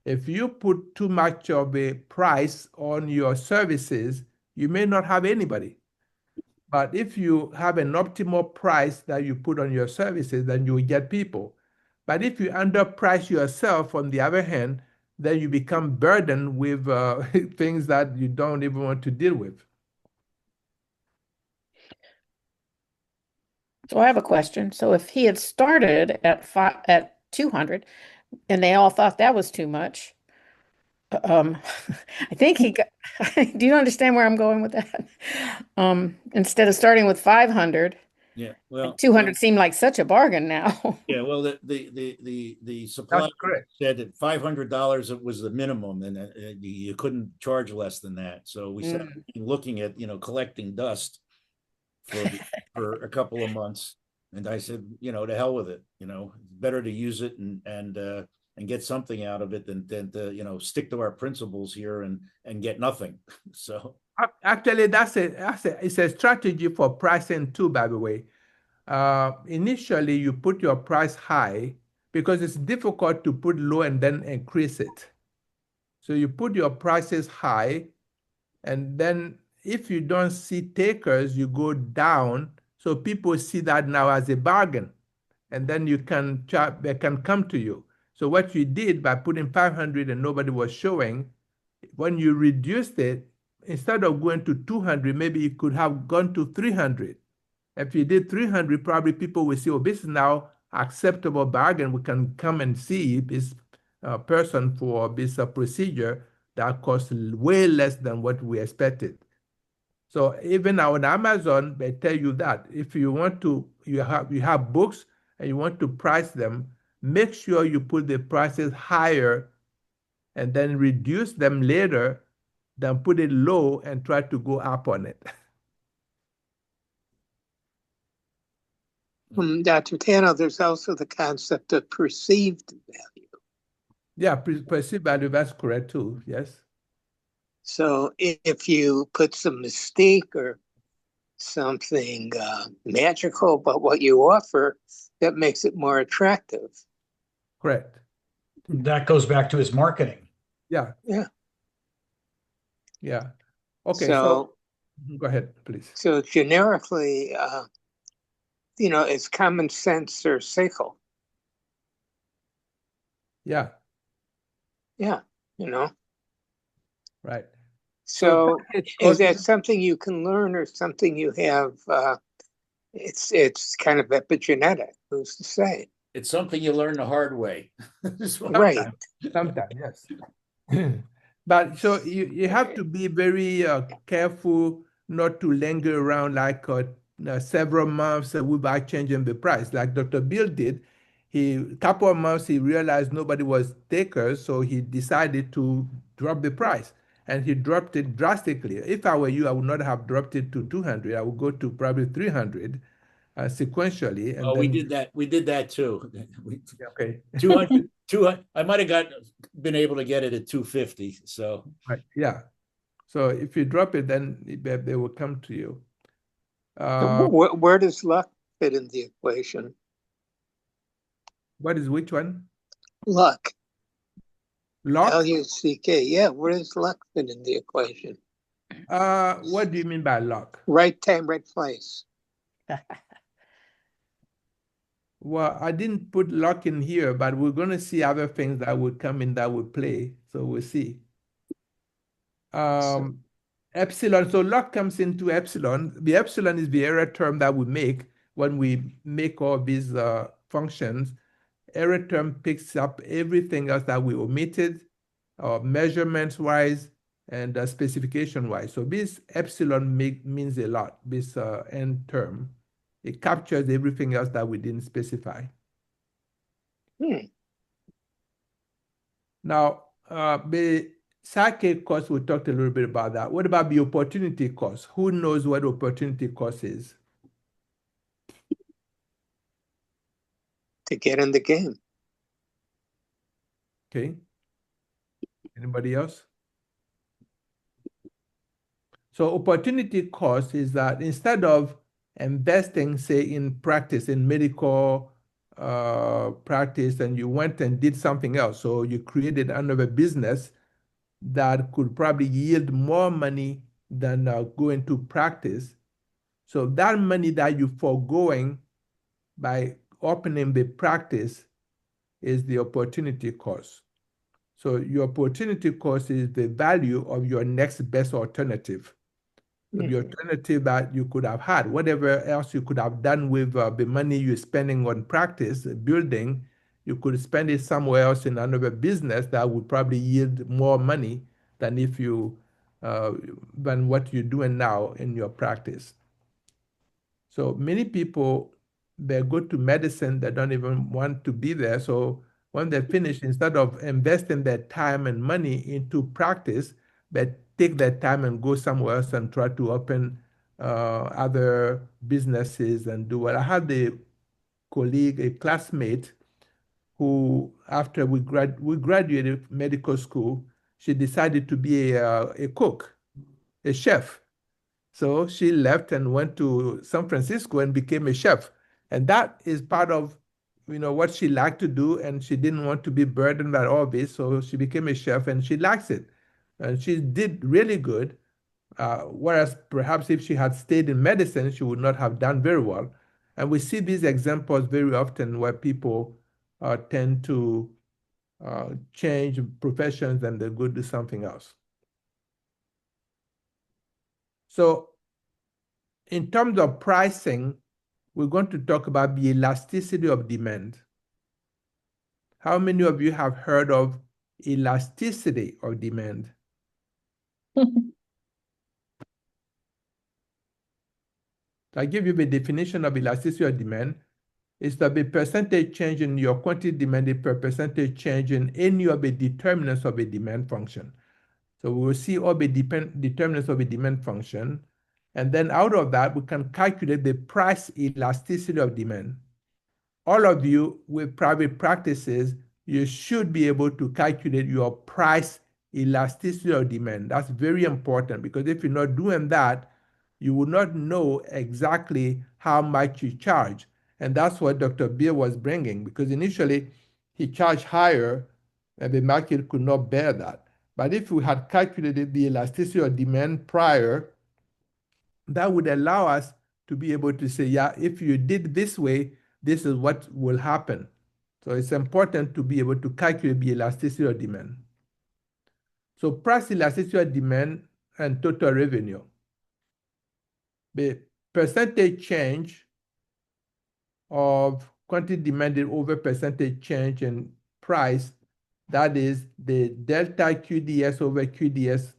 If you put too much of a price on your services, you may not have anybody. But if you have an optimal price that you put on your services, then you will get people. But if you underprice yourself, on the other hand, then you become burdened with things that you don't even want to deal with. So I have a question. So if he had started at 200 and they all thought that was too much, I think he got, do you understand where I'm going with that? Instead of starting with 500, Yeah, well, 200 seemed like such a bargain now. yeah, well, the supplier That's correct. said that $500 it was the minimum, and you couldn't charge less than that. So we started looking at, collecting dust for a couple of months, and I said, to hell with it. Better to use it and get something out of it than to stick to our principles here and get nothing. So Actually, it's a strategy for pricing too, by the way. Initially, you put your price high because it's difficult to put low and then increase it. So you put your prices high, and then if you don't see takers, you go down. So people see that now as a bargain, and then they can come to you. So what you did by putting 500 and nobody was showing, when you reduced it, instead of going to 200, maybe you could have gone to 300. If you did 300, probably people will say, oh, this is now acceptable bargain. We can come and see this person for this procedure that costs way less than what we expected. So even on Amazon, they tell you that if you want to, you have books and you want to price them, make sure you put the prices higher and then reduce them later than put it low and try to go up on it. Dr. Tano, there's also the concept of perceived value. Yeah, perceived value, that's correct too, yes. So if you put some mystique or something magical about what you offer, that makes it more attractive. Correct. That goes back to his marketing. Yeah. Yeah. Yeah. Okay, so go ahead, please. So generically, it's common sense or cycle. Yeah. Yeah, Right. So is that something you can learn or something you have? It's kind of epigenetic. Who's to say? It's something you learn the hard way. Right. Sometimes, yes. But so you have to be very careful not to linger around like several months without changing the price. Like Dr. Bill did, a couple of months he realized nobody was takers, so he decided to drop the price. And he dropped it drastically. If I were you, I would not have dropped it to 200. I would go to probably 300 sequentially. And we did that. We did that too. Okay. 200. I might have been able to get it at 250. So right. Yeah. So if you drop it, then they will come to you. Where does luck fit in the equation? What is which one? Luck. Luck? L-U-C-K. Yeah, where does luck fit in the equation? What do you mean by luck? Right time, right place. Well, I didn't put luck in here, but we're going to see other things that would come in that would play. So we'll see. Epsilon. So luck comes into epsilon. The epsilon is the error term that we make when we make all these functions, error term picks up everything else that we omitted, measurements-wise and specification-wise. So this epsilon means a lot, this end term. It captures everything else that we didn't specify. Now, the psychic cost, we talked a little bit about that. What about the opportunity cost? Who knows what opportunity cost is? To get in the game. Okay. Anybody else? So opportunity cost is that instead of investing, say, in practice, in medical practice, and you went and did something else, so you created another business that could probably yield more money than going to practice. So that money that you're foregoing by opening the practice is the opportunity cost. So your opportunity cost is the value of your next best alternative. So the alternative that you could have had, whatever else you could have done with the money you're spending on practice building, you could spend it somewhere else in another business that would probably yield more money than if you than what you're doing now in your practice. So many people, they go to medicine, they don't even want to be there. So when they finish, instead of investing their time and money into practice, they take their time and go somewhere else and try to open other businesses and do what. I had a colleague, a classmate, who after we graduated medical school, she decided to be a cook, a chef. So she left and went to San Francisco and became a chef. And that is part of, what she liked to do, and she didn't want to be burdened by all this. So she became a chef and she likes it. And she did really good. Whereas perhaps if she had stayed in medicine, she would not have done very well. And we see these examples very often where people tend to change professions and they go do something else. So in terms of pricing, we're going to talk about the elasticity of demand. How many of you have heard of elasticity of demand? I give you the definition of elasticity of demand. It's the percentage change in your quantity demanded per percentage change in any of the determinants of a demand function. So we will see all the determinants of a demand function. And then out of that, we can calculate the price elasticity of demand. All of you with private practices, you should be able to calculate your price elasticity of demand. That's very important, because if you're not doing that, you will not know exactly how much you charge. And that's what Dr. Beer was bringing, because initially he charged higher and the market could not bear that. But if we had calculated the elasticity of demand prior, that would allow us to be able to say, yeah, if you did this way, this is what will happen. So it's important to be able to calculate the elasticity of demand. So price elasticity of demand and total revenue. The percentage change of quantity demanded over percentage change in price, that is the delta QDS over QDS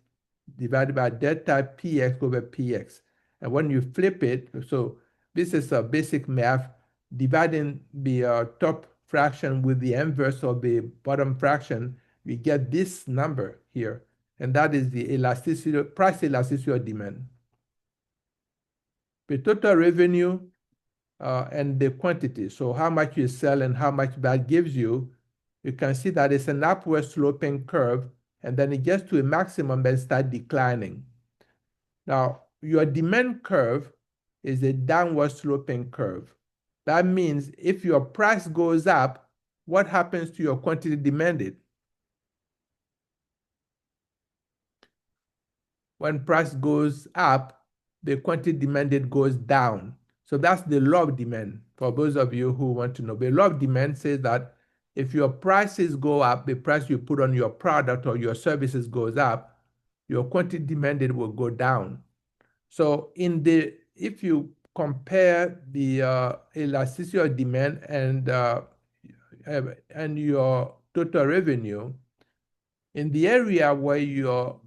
divided by delta PX over PX. And when you flip it, so this is a basic math, dividing the top fraction with the inverse of the bottom fraction, we get this number here. And that is the elasticity, price elasticity of demand. The total revenue and the quantity, so how much you sell and how much that gives you, you can see that it's an upward sloping curve, and then it gets to a maximum and start declining. Now, your demand curve is a downward sloping curve. That means if your price goes up, what happens to your quantity demanded? When price goes up, the quantity demanded goes down. So that's the law of demand for those of you who want to know. The law of demand says that if your prices go up, the price you put on your product or your services goes up, your quantity demanded will go down. So if you compare the elasticity of demand and your total revenue in the area where you're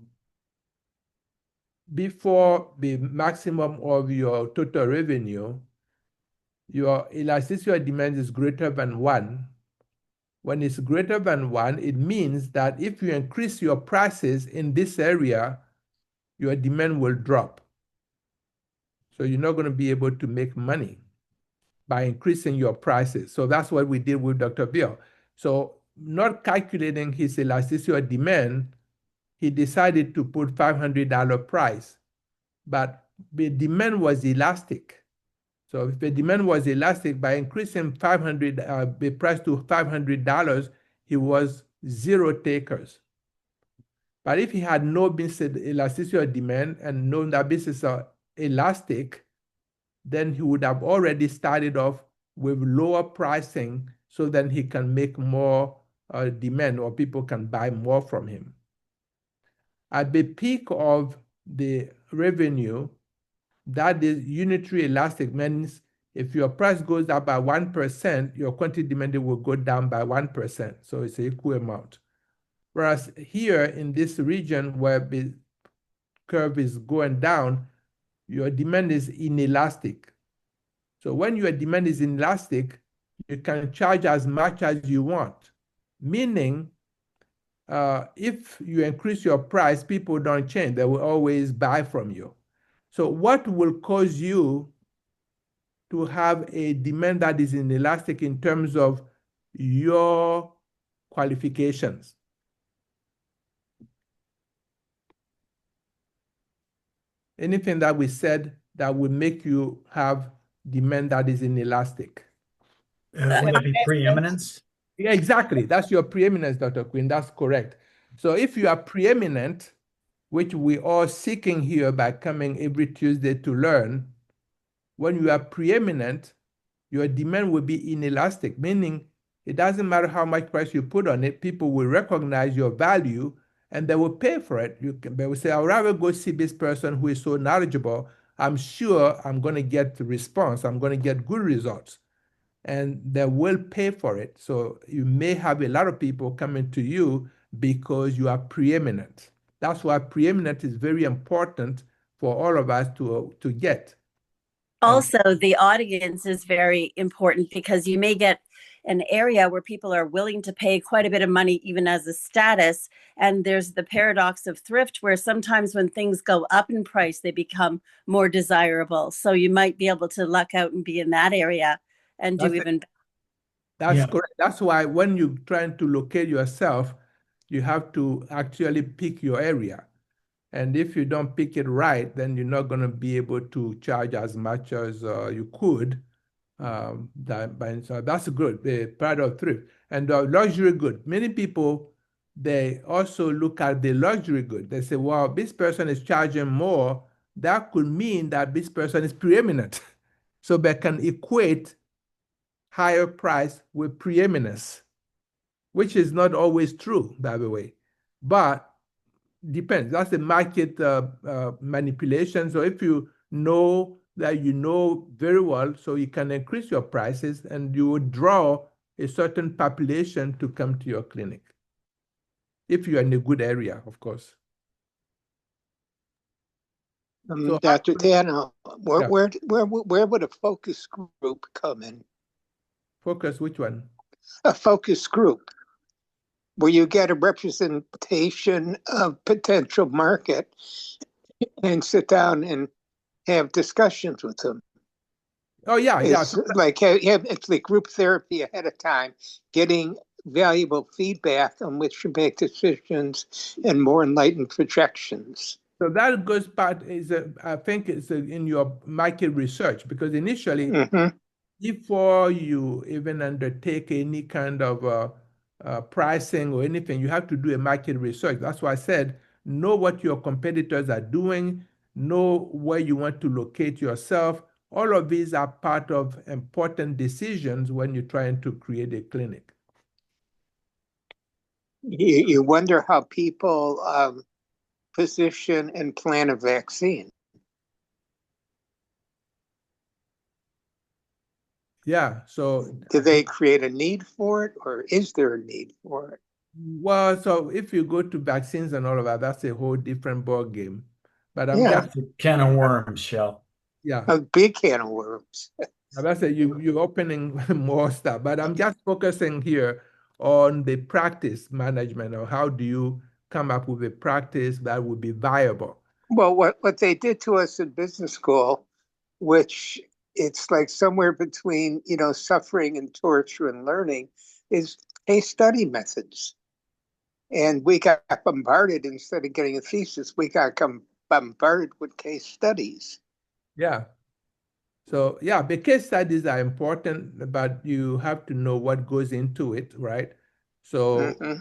before the maximum of your total revenue, your elasticity of demand is greater than 1. When it's greater than 1, it means that if you increase your prices in this area, your demand will drop. So you're not going to be able to make money by increasing your prices. So that's what we did with Dr. Bill. So not calculating his elasticity of demand, he decided to put $500 price, but the demand was elastic. So if the demand was elastic, by increasing the price to $500, he was 0 takers. But if he had no business elasticity of demand and known that business are elastic, then he would have already started off with lower pricing so then he can make more demand or people can buy more from him. At the peak of the revenue, that is unitary elastic, means if your price goes up by 1%, your quantity demanded will go down by 1%. So it's an equal amount. Whereas here in this region where the curve is going down, your demand is inelastic. So when your demand is inelastic, you can charge as much as you want, meaning if you increase your price, people don't change. They will always buy from you. So what will cause you to have a demand that is inelastic in terms of your qualifications? Anything that we said that will make you have demand that is inelastic. Would it be preeminence? Yeah, exactly. That's your preeminence, Dr. Quinn. That's correct. So if you are preeminent, which we are seeking here by coming every Tuesday to learn, when you are preeminent, your demand will be inelastic, meaning it doesn't matter how much price you put on it, people will recognize your value and they will pay for it. They will say, I'd rather go see this person who is so knowledgeable. I'm sure I'm going to get the response. I'm going to get good results. And they will pay for it. So you may have a lot of people coming to you because you are preeminent. That's why preeminent is very important for all of us to get. Also, the audience is very important because you may get an area where people are willing to pay quite a bit of money, even as a status. And there's the paradox of thrift, where sometimes when things go up in price, they become more desirable. So you might be able to luck out and be in that area and do even better. That's correct. That's why when you're trying to locate yourself, you have to actually pick your area. And if you don't pick it right, then you're not going to be able to charge as much as you could. So that's good, the part of thrift. And luxury good. Many people, they also look at the luxury good. They say, well, this person is charging more. That could mean that this person is preeminent. So they can equate higher price with preeminence, which is not always true, by the way. But depends. That's the market manipulation. So if you know that you know very well, so you can increase your prices and you would draw a certain population to come to your clinic. If you're in a good area, of course. So Dr. Tano, where would a focus group come in? Focus, which one? A focus group, where you get a representation of potential market and sit down and have discussions with them. Oh, yeah. It's like it's like group therapy ahead of time, getting valuable feedback on which to make decisions and more enlightened projections. So that goes part is, I think it's in your market research, because initially, before you even undertake any kind of pricing or anything, you have to do a market research. That's why I said, know what your competitors are doing, know where you want to locate yourself. All of these are part of important decisions when you're trying to create a clinic. You wonder how people position and plan a vaccine. Yeah. So, Do they create a need for it, or is there a need for it? well, so if you go to vaccines and all of that, that's a whole different ball game. But I'm Yeah, just, It's a can of worms, Shell. yeah. a big can of worms. That's it. You're opening more stuff. But I'm just focusing here on the practice management, or how do you come up with a practice that would be viable? Well, what they did to us in business school, which it's like somewhere between, suffering and torture and learning, is case study methods. And we got bombarded instead of getting a thesis, we got bombarded with case studies. Yeah. So yeah, the case studies are important, but you have to know what goes into it, right? So Hmm.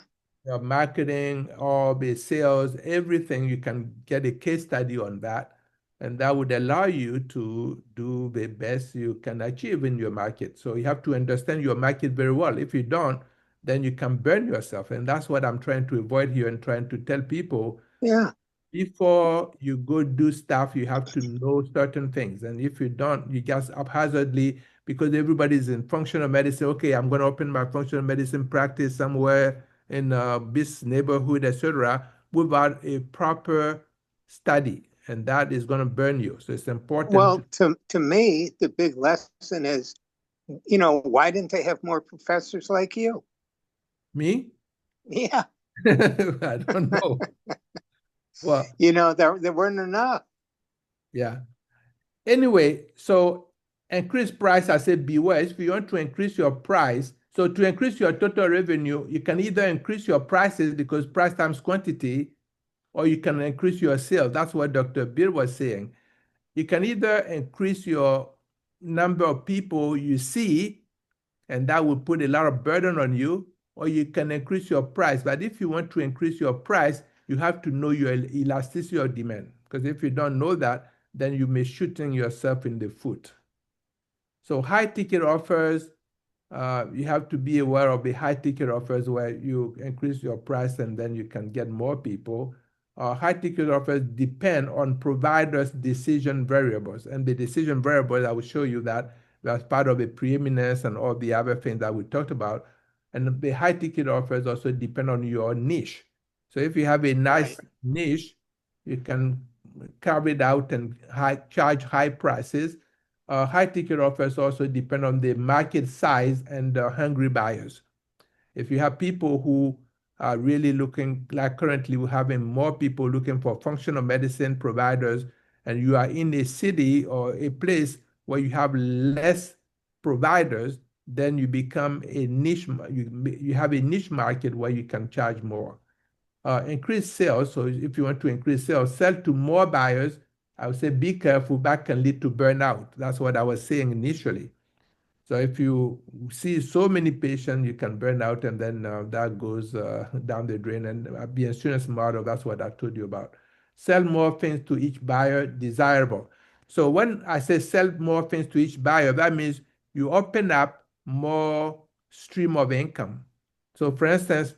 your marketing or the sales, everything, you can get a case study on that. And that would allow you to do the best you can achieve in your market. So you have to understand your market very well. If you don't, then you can burn yourself. And that's what I'm trying to avoid here and trying to tell people. Yeah. Before you go do stuff, you have to know certain things. And if you don't, you just haphazardly, because everybody's in functional medicine, okay, I'm going to open my functional medicine practice somewhere in this neighborhood, etc., without a proper study. And that is going to burn you. So it's important Well, to me, the big lesson is, why didn't they have more professors like you? me? Yeah. I don't know. Well, There weren't enough. yeah. Anyway, so increase price, I said beware. If you want to increase your price, so to increase your total revenue, you can either increase your prices because price times quantity, or you can increase your sales. That's what Dr. Bill was saying. You can either increase your number of people you see, and that will put a lot of burden on you, or you can increase your price. But if you want to increase your price, you have to know your elasticity of demand. Because if you don't know that, then you may shooting yourself in the foot. So high ticket offers, you have to be aware of the high ticket offers where you increase your price and then you can get more people. High ticket offers depend on providers' decision variables. And the decision variables, I will show you that as part of the preeminence and all the other things that we talked about. And the high ticket offers also depend on your niche. So if you have a nice niche, you can carve it out and charge high prices. High ticket offers also depend on the market size and hungry buyers. If you have people who are really looking, like currently we're having more people looking for functional medicine providers, and you are in a city or a place where you have less providers, then you become a niche, you have a niche market where you can charge more. Increase sales. So if you want to increase sales, sell to more buyers. I would say be careful, that can lead to burnout. That's what I was saying initially. So if you see so many patients, you can burn out, and then that goes down the drain. And the insurance model, that's what I told you about. Sell more things to each buyer, desirable. So when I say sell more things to each buyer, that means you open up more stream of income. So for instance,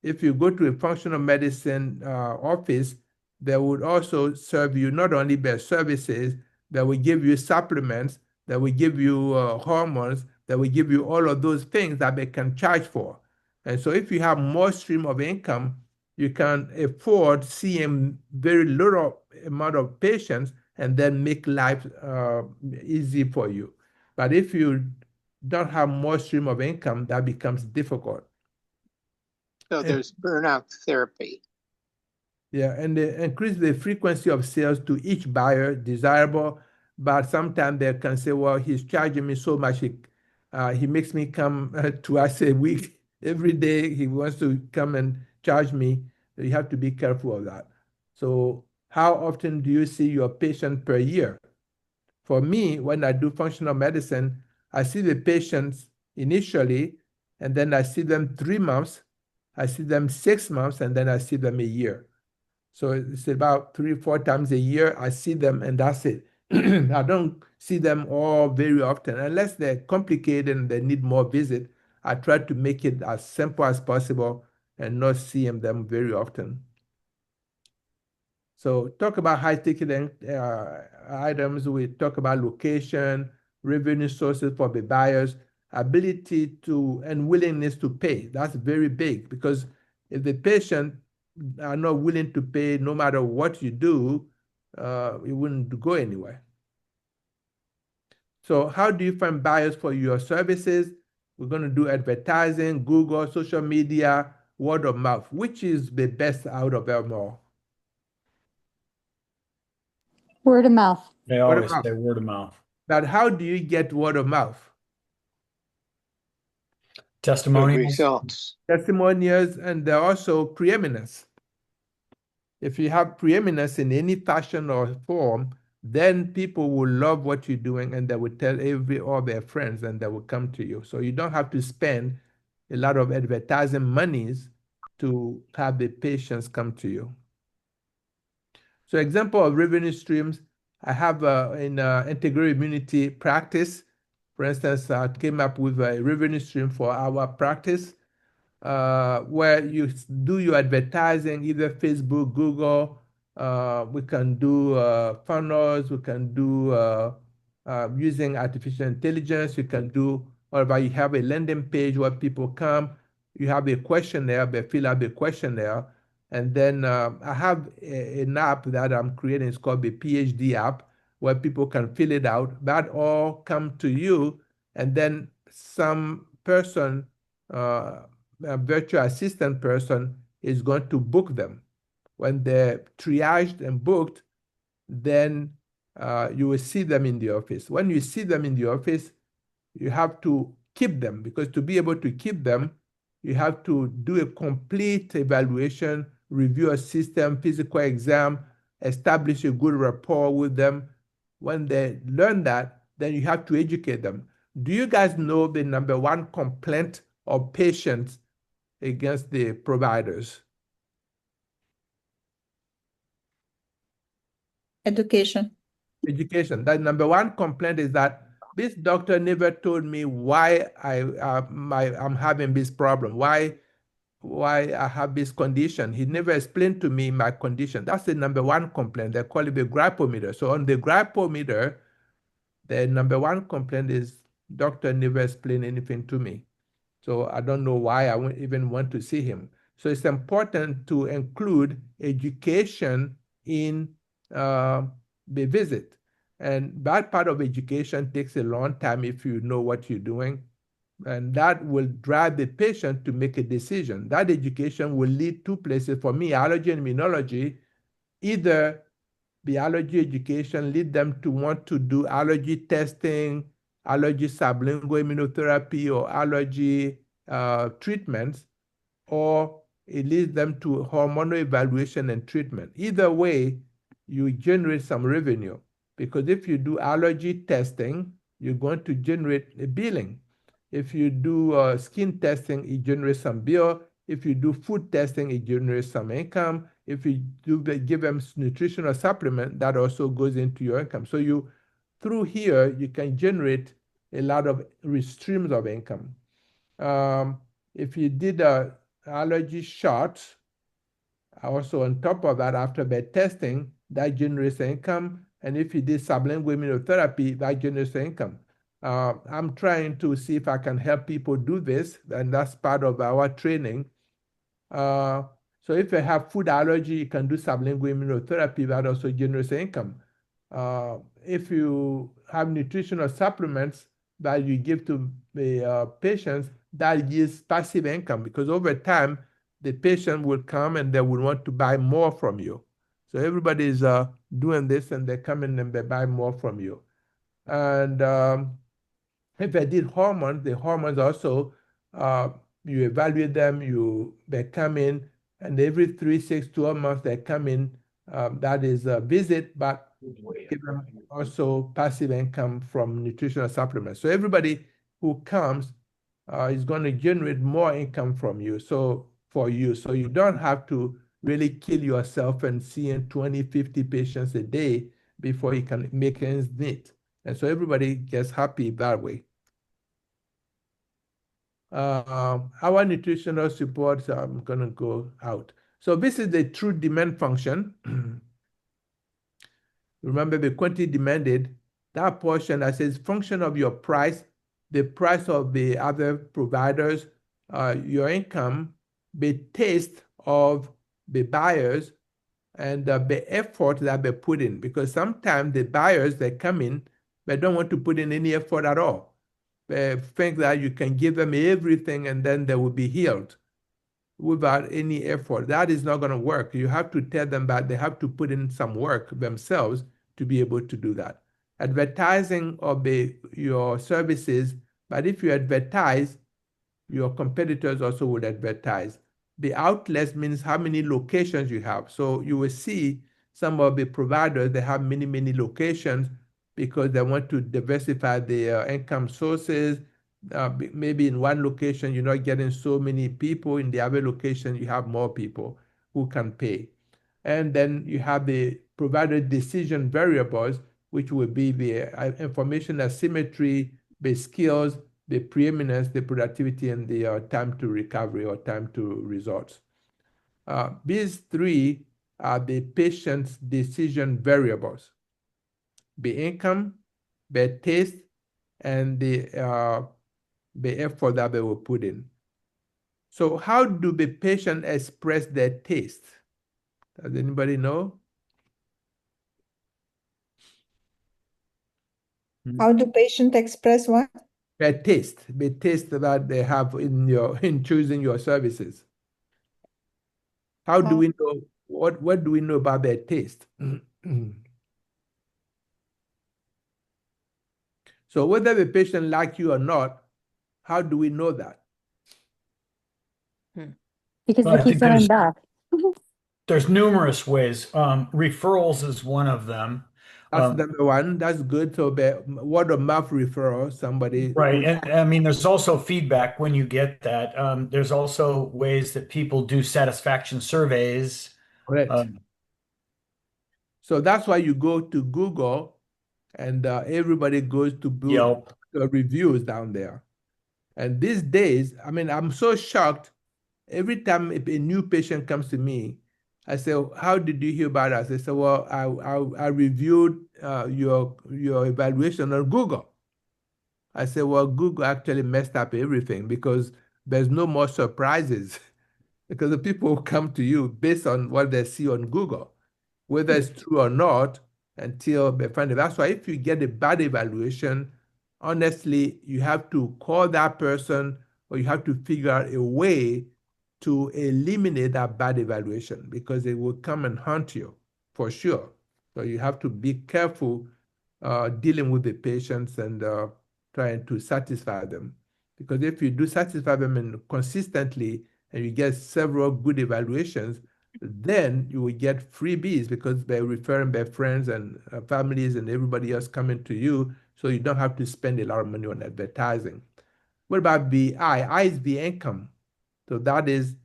if you go to a functional medicine office, they would also serve you not only their services, they will give you supplements, that will give you hormones, that will give you all of those things that they can charge for. And so if you have more stream of income, you can afford seeing very little amount of patients and then make life easy for you. But if you don't have more stream of income, that becomes difficult. So there's burnout therapy. Yeah, and they increase the frequency of sales to each buyer, desirable, but sometimes they can say, well, he's charging me so much, he makes me come twice a week. Every day he wants to come and charge me. You have to be careful of that. So how often do you see your patient per year? For me, when I do functional medicine, I see the patients initially, and then I see them 3 months, I see them 6 months, and then I see them a year. So it's about 3, 4 times a year. I see them and that's it. I don't see them all very often unless they're complicated and they need more visit. I try to make it as simple as possible and not seeing them very often. So talk about high ticket items. We talk about location, revenue sources for the buyers, ability to and willingness to pay. That's very big, because if the patient are not willing to pay no matter what you do, it wouldn't go anywhere. So how do you find buyers for your services? We're going to do advertising, Google, social media, word of mouth. Which is the best out of them all? Word of mouth. They Word of always mouth. say word of mouth. But how do you get word of mouth? Good Testimonials. results. Testimonials, and there are also preeminence. If you have preeminence in any fashion or form, then people will love what you're doing, and they will tell all their friends, and they will come to you. So you don't have to spend a lot of advertising monies to have the patients come to you. So example of revenue streams, I have in integrated immunity practice, for instance, I came up with a revenue stream for our practice where you do your advertising, either Facebook, Google. We can do funnels. We can do using artificial intelligence. You can do, or if you have a landing page where people come, you have a questionnaire, they fill out the questionnaire. And then I have an app that I'm creating. It's called the PhD app, where people can fill it out. That all come to you, and then some person, a virtual assistant person, is going to book them. When they're triaged and booked, then you will see them in the office. When you see them in the office, you have to keep them, because to be able to keep them, you have to do a complete evaluation, review a system, physical exam, establish a good rapport with them. When they learn that, then you have to educate them. Do you guys know the #1 complaint of patients against the providers? Education. Education. That #1 complaint is that this doctor never told me why I'm having this problem, why I have this condition. He never explained to me my condition. That's the #1 complaint. They call it the grapometer. So on the grapometer, the #1 complaint is doctor never explained anything to me. So I don't know why I won't even want to see him. So it's important to include education in the visit. And that part of education takes a long time if you know what you're doing. And that will drive the patient to make a decision. That education will lead two places. For me, allergy and immunology, either the allergy education lead them to want to do allergy testing, allergy sublingual immunotherapy, or allergy treatments, or it leads them to hormonal evaluation and treatment. Either way, you generate some revenue, because if you do allergy testing, you're going to generate a billing. If you do skin testing, it generates some bill. If you do food testing, it generates some income. If you do give them nutritional supplement, that also goes into your income. So through here, you can generate a lot of streams of income. If you did allergy shots, also on top of that, after bed testing, that generates income. And if you did sublingual immunotherapy, that generates income. I'm trying to see if I can help people do this, and that's part of our training. So if you have food allergy, you can do sublingual immunotherapy, that also generates income. If you have nutritional supplements that you give to the patients, that gives passive income, because over time, the patient will come and they will want to buy more from you. So everybody is doing this, and they come in and they buy more from you. And if I did hormones, the hormones also, you evaluate them, they come in, and every 3, 6, 12 months they come in. That is a visit, but give them also passive income from nutritional supplements. So everybody who comes is going to generate more income from you. So for you, so you don't have to really kill yourself and seeing 20, 50 patients a day before you can make ends meet. And so everybody gets happy that way. Our nutritional support, I'm going to go out. So this is the true demand function. Remember, the quantity demanded, that portion that says function of your price, the price of the other providers, your income, the taste of the buyers, and the effort that they put in. Because sometimes the buyers, they come in, they don't want to put in any effort at all. They think that you can give them everything and then they will be healed without any effort. That is not going to work. You have to tell them that they have to put in some work themselves to be able to do that. Advertising of your services, but if you advertise, your competitors also would advertise. The outlets means how many locations you have. So you will see some of the providers, they have many, many locations because they want to diversify their income sources. Maybe in one location, you're not getting so many people. In the other location, you have more people who can pay. And then you have the provider decision variables, which will be the information asymmetry, the skills, the preeminence, the productivity, and the time to recovery or time to results. These three are the patient's decision variables: the income, the taste, and the effort that they will put in. So how do the patient express their taste? Does anybody know? How do patient express what? The taste that they have in choosing your services. How do we know, what do we know about their taste? So whether the patient like you or not, how do we know that? Because Well, they I keep think going back. there's numerous ways. Referrals is one of them. That's number one. That's good. So the word of mouth referral, somebody. Right. And I mean, there's also feedback when you get that. There's also ways that people do satisfaction surveys. Correct. So that's why you go to Google and everybody goes to Yelp. Reviews down there. And these days, I mean, I'm so shocked. Every time a new patient comes to me, I say, "How did you hear about us?" They say, "Well, I reviewed your evaluation on Google." I say, "Well, Google actually messed up everything because there's no more surprises because the people come to you based on what they see on Google, whether it's true or not, until they find it." That's why if you get a bad evaluation, honestly, you have to call that person or you have to figure out a way to eliminate that bad evaluation because it will come and haunt you for sure. So you have to be careful dealing with the patients and trying to satisfy them. Because if you do satisfy them consistently and you get several good evaluations, then you will get freebies because they're referring their friends and families and everybody else coming to you, so you don't have to spend a lot of money on advertising. What about the I? I is the income. So that is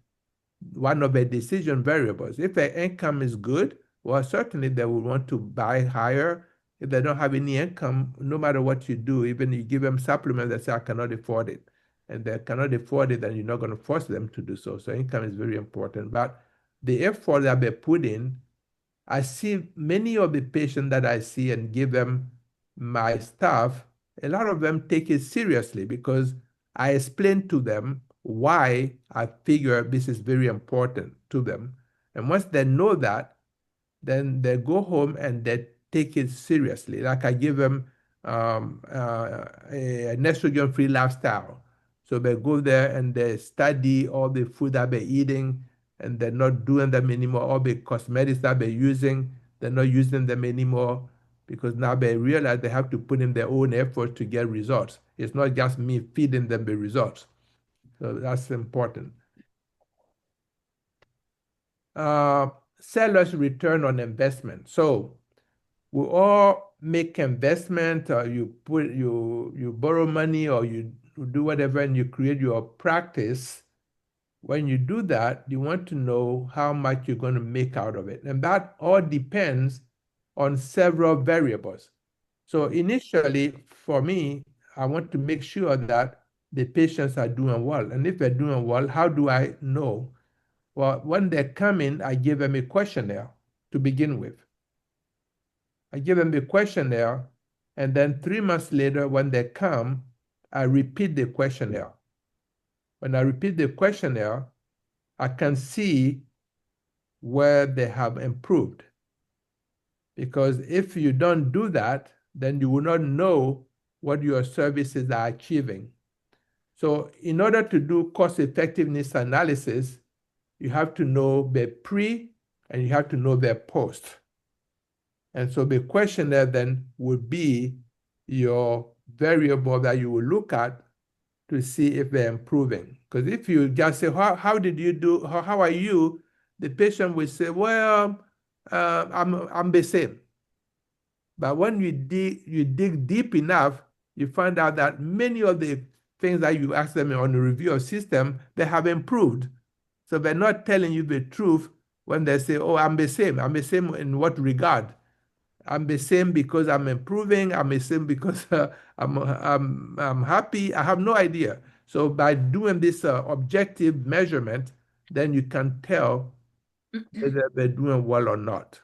one of the decision variables. If their income is good, well, certainly they will want to buy higher. If they don't have any income, no matter what you do, even you give them supplements, they say, "I cannot afford it." And they cannot afford it, then you're not going to force them to do so. So income is very important. But the effort that they put in, I see many of the patients that I see and give them my stuff, a lot of them take it seriously because I explain to them why I figure this is very important to them. And once they know that, then they go home and they take it seriously. Like I give them an estrogen-free lifestyle. So they go there and they study all the food that they're eating and they're not doing them anymore. All the cosmetics that they're using, they're not using them anymore because now they realize they have to put in their own effort to get results. It's not just me feeding them the results. So that's important. Sellers' return on investment. So we all make investment, or you borrow money, or you do whatever, and you create your practice. When you do that, you want to know how much you're going to make out of it, and that all depends on several variables. So initially, for me, I want to make sure that the patients are doing well, and if they're doing well, how do I know? Well, when they come in, I give them a questionnaire to begin with. I give them the questionnaire, And then 3 months later, when they come, I repeat the questionnaire. When I repeat the questionnaire, I can see where they have improved. Because if you don't do that, then you will not know what your services are achieving. So in order to do cost effectiveness analysis, you have to know the pre and you have to know the post. And so the questionnaire then would be your variable that you will look at to see if they're improving. Because if you just say, how did you do, how are you? The patient will say, well, I'm the same. But when you dig deep enough, you find out that many of the things that you ask them on the review of system, they have improved. So they're not telling you the truth when they say, oh, I'm the same. I'm the same in what regard? I'm the same because I'm improving. I'm the same because I'm happy. I have no idea. So by doing this objective measurement, then you can tell whether they're doing well or not.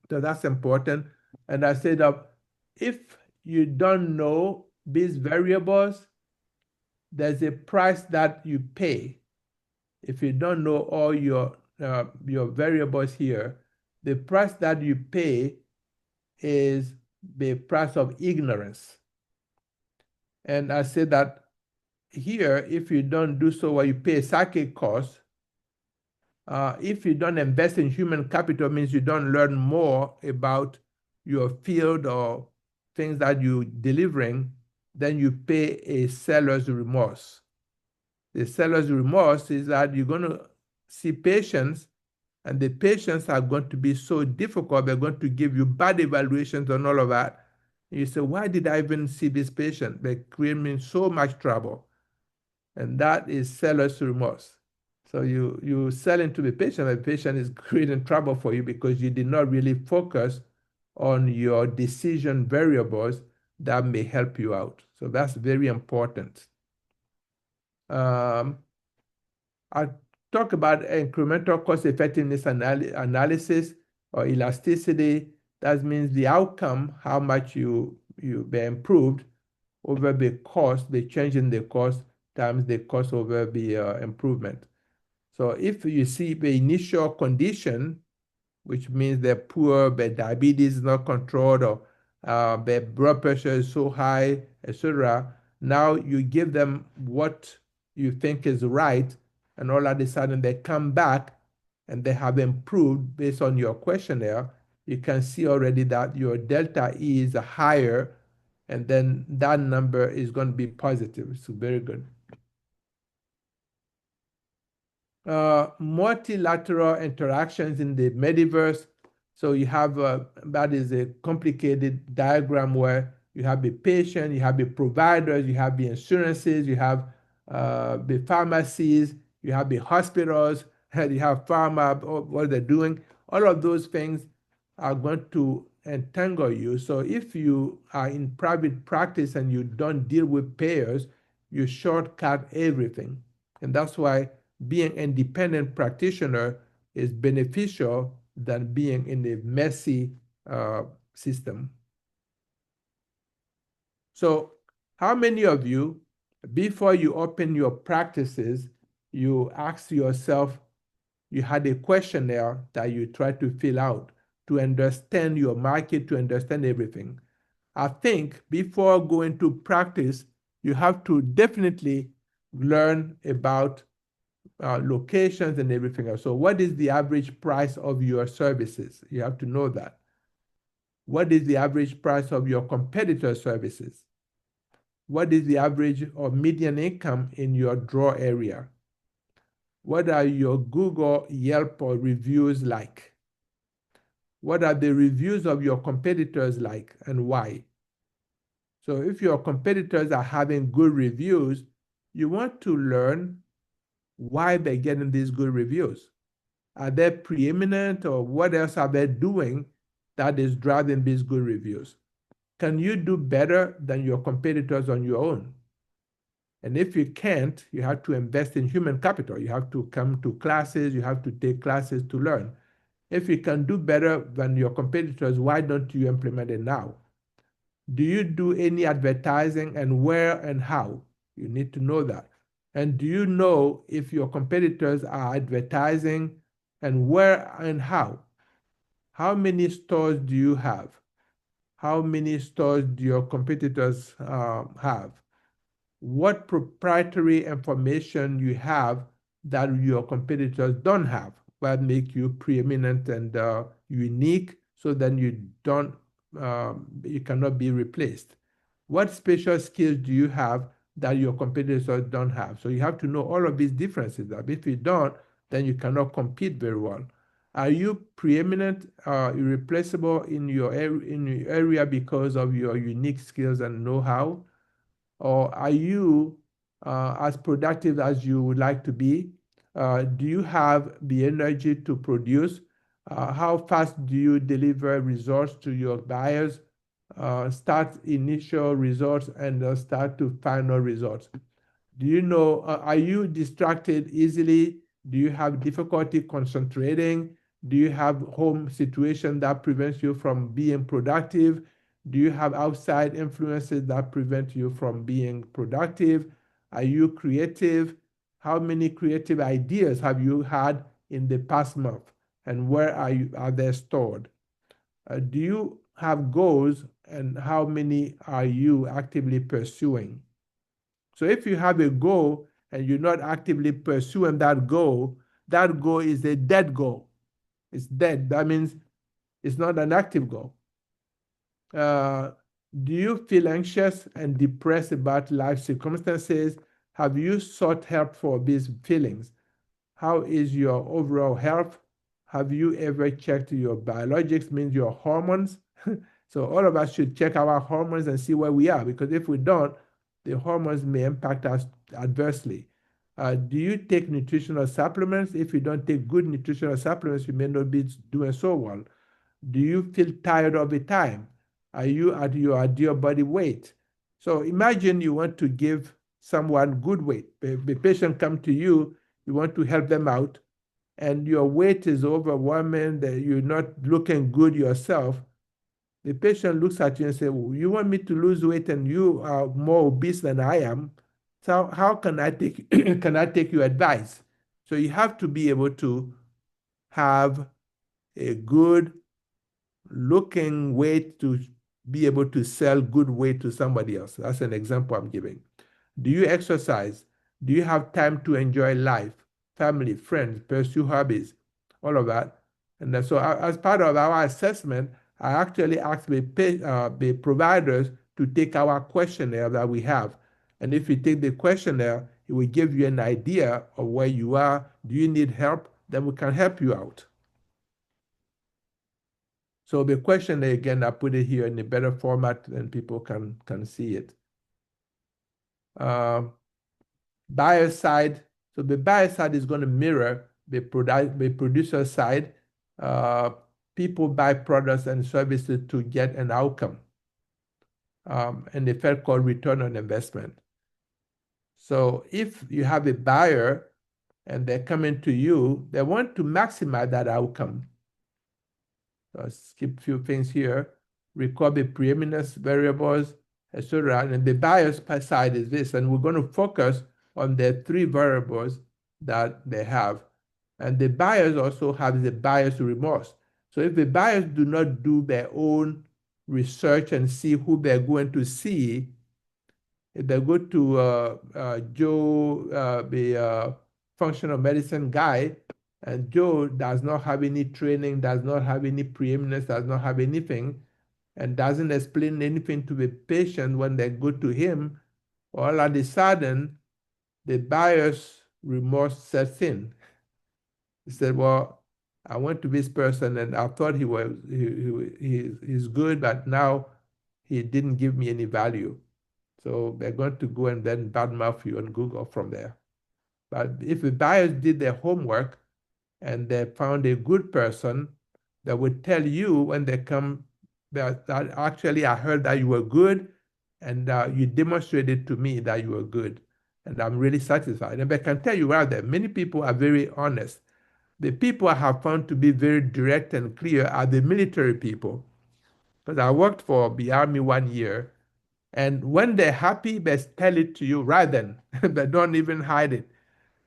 So that's important. And I said, if you don't know these variables, there's a price that you pay. If you don't know all your variables here, the price that you pay is the price of ignorance. And I said that here, if you don't do so, well, you pay a psychic cost. If you don't invest in human capital, means you don't learn more about your field or things that you're delivering, then you pay a seller's remorse. The seller's remorse is that you're going to see patients, and the patients are going to be so difficult, they're going to give you bad evaluations and all of that. And you say, why did I even see this patient? They create me so much trouble. And that is seller's remorse. So you sell into the patient, and the patient is creating trouble for you because you did not really focus on your decision variables that may help you out. So that's very important. I talk about incremental cost effectiveness analysis or elasticity. That means the outcome, how much you be improved over the cost, the change in the cost times the cost over the improvement. So if you see the initial condition, which means they're poor, their diabetes is not controlled, or their blood pressure is so high, etc., now you give them what you think is right, and all of a sudden they come back and they have improved based on your questionnaire. You can see already that your delta E is higher, and then that number is going to be positive. So very good. Multilateral interactions in the Mediverse. So you have, that is a complicated diagram where you have the patient, you have the providers, you have the insurances, you have the pharmacies, you have the hospitals, and you have pharma, what they're doing. All of those things are going to entangle you. So if you are in private practice and you don't deal with payers, you shortcut everything. And that's why being an independent practitioner is beneficial than being in a messy system. So how many of you, before you open your practices, you ask yourself, you had a questionnaire that you tried to fill out to understand your market, to understand everything? I think before going to practice, you have to definitely learn about locations and everything else. So what is the average price of your services? You have to know that. What is the average price of your competitor services? What is the average or median income in your draw area? What are your Google, Yelp, or reviews like? What are the reviews of your competitors like, and why? So if your competitors are having good reviews, you want to learn why they're getting these good reviews. Are they preeminent, or what else are they doing that is driving these good reviews? Can you do better than your competitors on your own? And if you can't, you have to invest in human capital. You have to come to classes, you have to take classes to learn. If you can do better than your competitors, why don't you implement it now? Do you do any advertising, and where and how? You need to know that. And do you know if your competitors are advertising, and where and how? How many stores do you have? How many stores do your competitors have? What proprietary information you have that your competitors don't have, that make you preeminent and unique, so then you cannot be replaced. What special skills do you have that your competitors don't have? So you have to know all of these differences. If you don't, then you cannot compete very well. Are you preeminent, irreplaceable in your area because of your unique skills and know-how? Or are you as productive as you would like to be? Do you have the energy to produce? How fast do you deliver results to your buyers? Start initial results and start to final results. Do you know, are you distracted easily? Do you have difficulty concentrating? Do you have home situation that prevents you from being productive? Do you have outside influences that prevent you from being productive? Are you creative? How many creative ideas have you had in the past month? And where are they stored? Do you have goals, and how many are you actively pursuing? So if you have a goal and you're not actively pursuing that goal is a dead goal. It's dead. That means it's not an active goal. Do you feel anxious and depressed about life circumstances? Have you sought help for these feelings? How is your overall health? Have you ever checked your biologics, means your hormones? So all of us should check our hormones and see where we are, because if we don't, the hormones may impact us adversely. Do you take nutritional supplements? If you don't take good nutritional supplements, you may not be doing so well. Do you feel tired all the time? Are you at your ideal body weight? So imagine you want to give someone good weight. The patient come to you, you want to help them out, and your weight is overwhelming, that you're not looking good yourself. The patient looks at you and says, well, you want me to lose weight and you are more obese than I am. So how can I take can I take your advice? So you have to be able to have a good looking weight to be able to sell good weight to somebody else. That's an example I'm giving. Do you exercise? Do you have time to enjoy life, family, friends, pursue hobbies, all of that? And so as part of our assessment, I actually asked the providers to take our questionnaire that we have. And if you take the questionnaire, it will give you an idea of where you are. Do you need help? Then we can help you out. So the questionnaire, again, I put it here in a better format and people can see it. Buyer side. So the buyer side is going to mirror the producer side. People buy products and services to get an outcome, and the effect called return on investment. So if you have a buyer and they're coming to you, they want to maximize that outcome. So I'll skip a few things here. Record the preeminence variables, etc. And the buyer's side is this, and we're going to focus on the three variables that they have. And the buyers also have the buyer's remorse. So if the buyers do not do their own research and see who they're going to see, if they go to Joe, the functional medicine guy, and Joe does not have any training, does not have any preeminence, does not have anything, and doesn't explain anything to the patient when they go to him, all of a sudden, the buyer's remorse sets in. He said, well, I went to this person and I thought he's good, but now he didn't give me any value. So they're going to go and then badmouth you on Google from there. But if the buyers did their homework and they found a good person that would tell you when they come that actually I heard that you were good and you demonstrated to me that you were good. And I'm really satisfied. And I can tell you out there, many people are very honest. The people I have found to be very direct and clear are the military people. because I worked for the Army 1 year. And when they're happy, they tell it to you right then. They don't even hide it.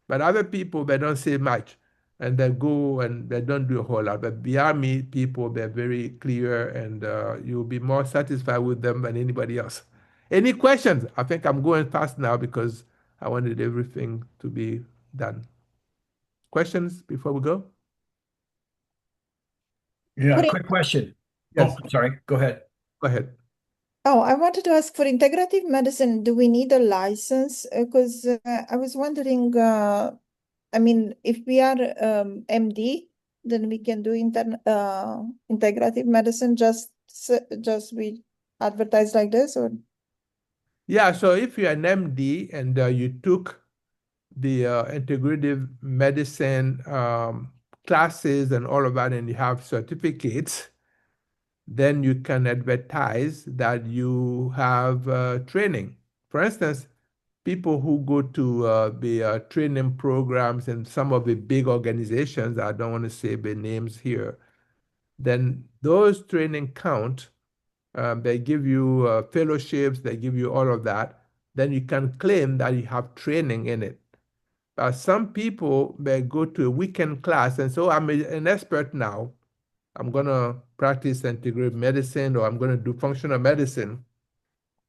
But other people, they don't say much. And they go and they don't do a whole lot. But the Army people, they're very clear, and you'll be more satisfied with them than anybody else. Any questions? I think I'm going fast now because I wanted everything to be done. Questions before we go? Yeah, quick question. Yes. Oh, sorry. Go ahead. Go ahead. Oh, I wanted to ask for integrative medicine, do we need a license? Because I was wondering, I mean, if we are MD, then we can do integrative medicine, just we advertise like this, or? Yeah, so if you're an MD and you took the integrative medicine classes and all of that, and you have certificates, then you can advertise that you have training. For instance, people who go to the training programs in some of the big organizations, I don't want to say the names here, then those training count. They give you fellowships, they give you all of that. Then you can claim that you have training in it. Some people, they go to a weekend class, and so I'm an expert now. I'm going to practice integrative medicine, or I'm going to do functional medicine.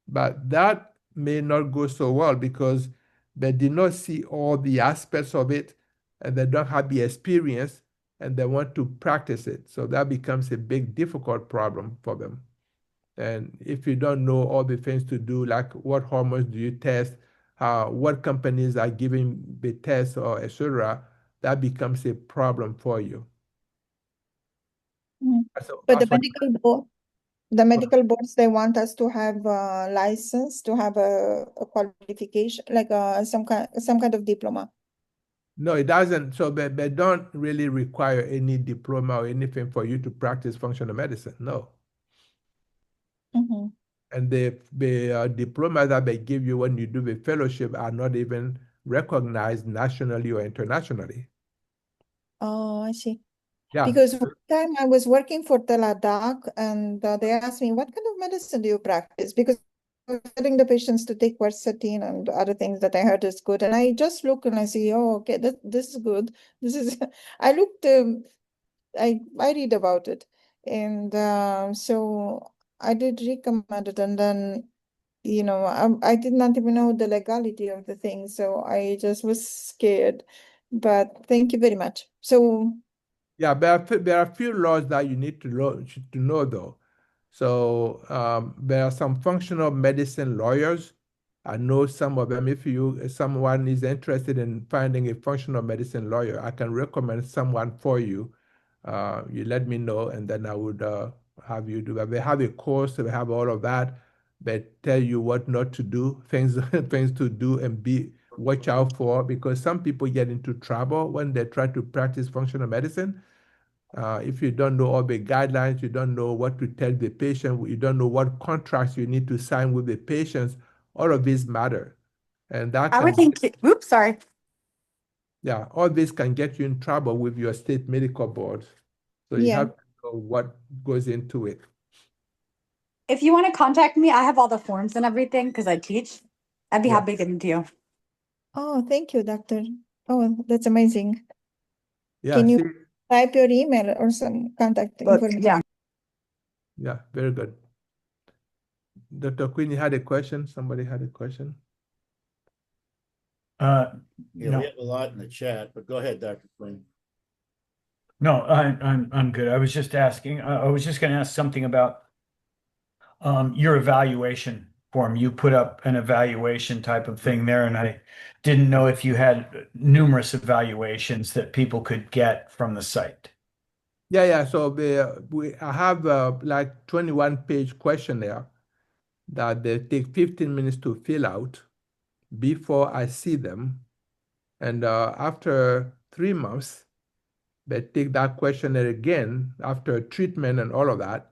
But that may not go so well because they did not see all the aspects of it, and they don't have the experience, and they want to practice it. So that becomes a big, difficult problem for them. And if you don't know all the things to do, like what hormones do you test, what companies are giving the test, or etc., that becomes a problem for you. So But that's what, the medical boards, they want us to have a license, to have a qualification, like some kind of diploma. no, it doesn't. So they don't really require any diploma or anything for you to practice functional medicine. No. And the diplomas that they give you when you do the fellowship are not even recognized nationally or internationally. Oh, I see. Yeah. Because one time I was working for Teladoc, and they asked me, what kind of medicine do you practice? Because I was telling the patients to take quercetin and other things that I heard is good. And I just look and I see, oh, okay, this is good. This is, I looked, I read about it. And so I did recommend it. And then, I did not even know the legality of the thing. So I just was scared. But thank you very much. So, yeah, there are a few laws that you need to know though. So there are some functional medicine lawyers. I know some of them. If someone is interested in finding a functional medicine lawyer, I can recommend someone for you. You let me know, and then I would have you do that. They have a course. They have all of that. They tell you what not to do, things to do, and watch out for, because some people get into trouble when they try to practice functional medicine. If you don't know all the guidelines, you don't know what to tell the patient, you don't know what contracts you need to sign with the patients, all of these matter. And that I would think, oops, sorry. yeah, all this can get you in trouble with your state medical board. So you have to know what goes into it. If you want to contact me, I have all the forms and everything because I teach. I'd be happy to give them to you. oh, thank you, doctor. Oh, that's amazing. Yeah, Can you see, type your email or some contact information? Yeah. yeah, very good. Dr. Queen, you had a question? Somebody had a question? Yeah, No, we have a lot in the chat, but go ahead, Dr. Quinn. no, I'm good. I was just asking. I was just going to ask something about your evaluation form. You put up an evaluation type of thing there, and I didn't know if you had numerous evaluations that people could get from the site. Yeah. So I have like 21-page questionnaire that they take 15 minutes to fill out before I see them. And after 3 months, they take that questionnaire again after treatment and all of that.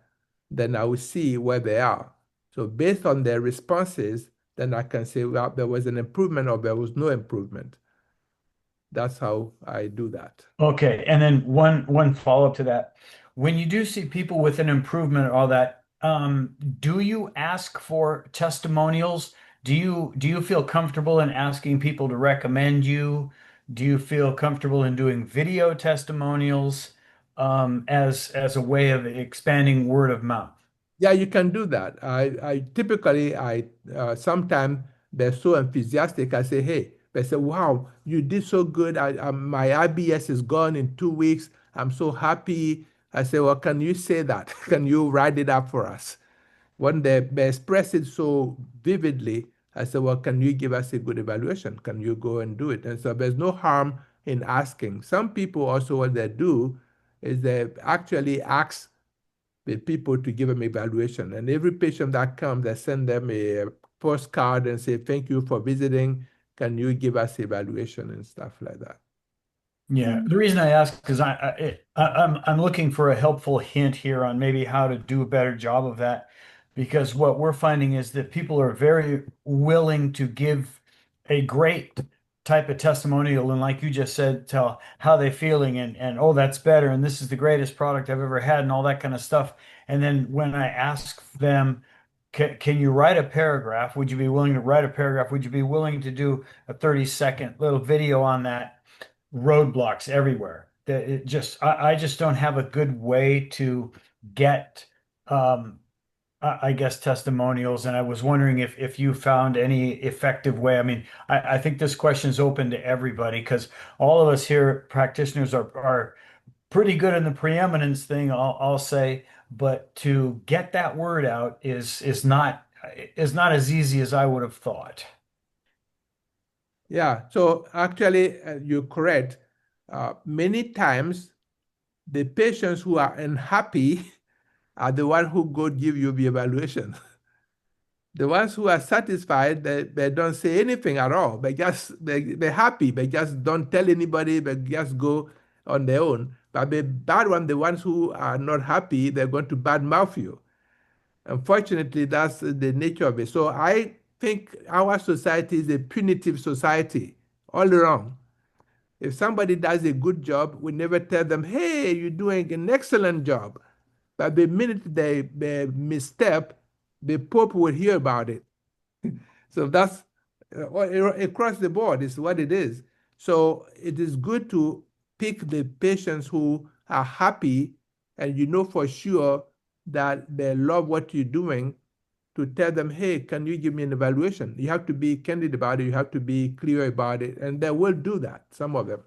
Then I will see where they are. So based on their responses, then I can say, well, there was an improvement or there was no improvement. That's how I do that. Okay, and then one follow-up to that. When you do see people with an improvement or all that, Do you ask for testimonials? Do you feel comfortable in asking people to recommend you? Do you feel comfortable in doing video testimonials as a way of expanding word of mouth? Yeah, you can do that. I typically, sometimes they're so enthusiastic. I say, hey, they say, wow, you did so good. My IBS is gone in 2 weeks. I'm so happy. I say, well, can you say that? Can you write it up for us? When they express it so vividly, I say, well, can you give us a good evaluation? Can you go and do it? And so there's no harm in asking. Some people also, what they do is they actually ask the people to give them evaluation. And every patient that comes, I send them a postcard and say, thank you for visiting. Can you give us evaluation and stuff like that? Yeah, the reason I ask is I'm looking for a helpful hint here on maybe how to do a better job of that, because what we're finding is that people are very willing to give a great type of testimonial, and like you just said, tell how they're feeling, and oh, that's better, and this is the greatest product I've ever had, and all that kind of stuff. And then when I ask them, can you write a paragraph? Would you be willing to write a paragraph? Would you be willing to do a 30-second little video on that? Roadblocks everywhere. That it just I just don't have a good way to get I guess testimonials, and I was wondering if you found any effective way. I mean, I think this question is open to everybody because all of us here practitioners are pretty good in the preeminence thing, I'll say, but to get that word out is not as easy as I would have thought. Yeah, so actually, you're correct. Many times, the patients who are unhappy are the ones who go give you the evaluation. The ones who are satisfied, they don't say anything at all. They're happy. They just don't tell anybody. They just go on their own. But the bad one, the ones who are not happy, they're going to badmouth you. Unfortunately, that's the nature of it. So I think our society is a punitive society all around. If somebody does a good job, we never tell them, hey, you're doing an excellent job. But the minute they misstep, the Pope will hear about it. So that's across the board is what it is. So it is good to pick the patients who are happy and you know for sure that they love what you're doing, to tell them, hey, can you give me an evaluation? You have to be candid about it. You have to be clear about it. And they will do that, some of them.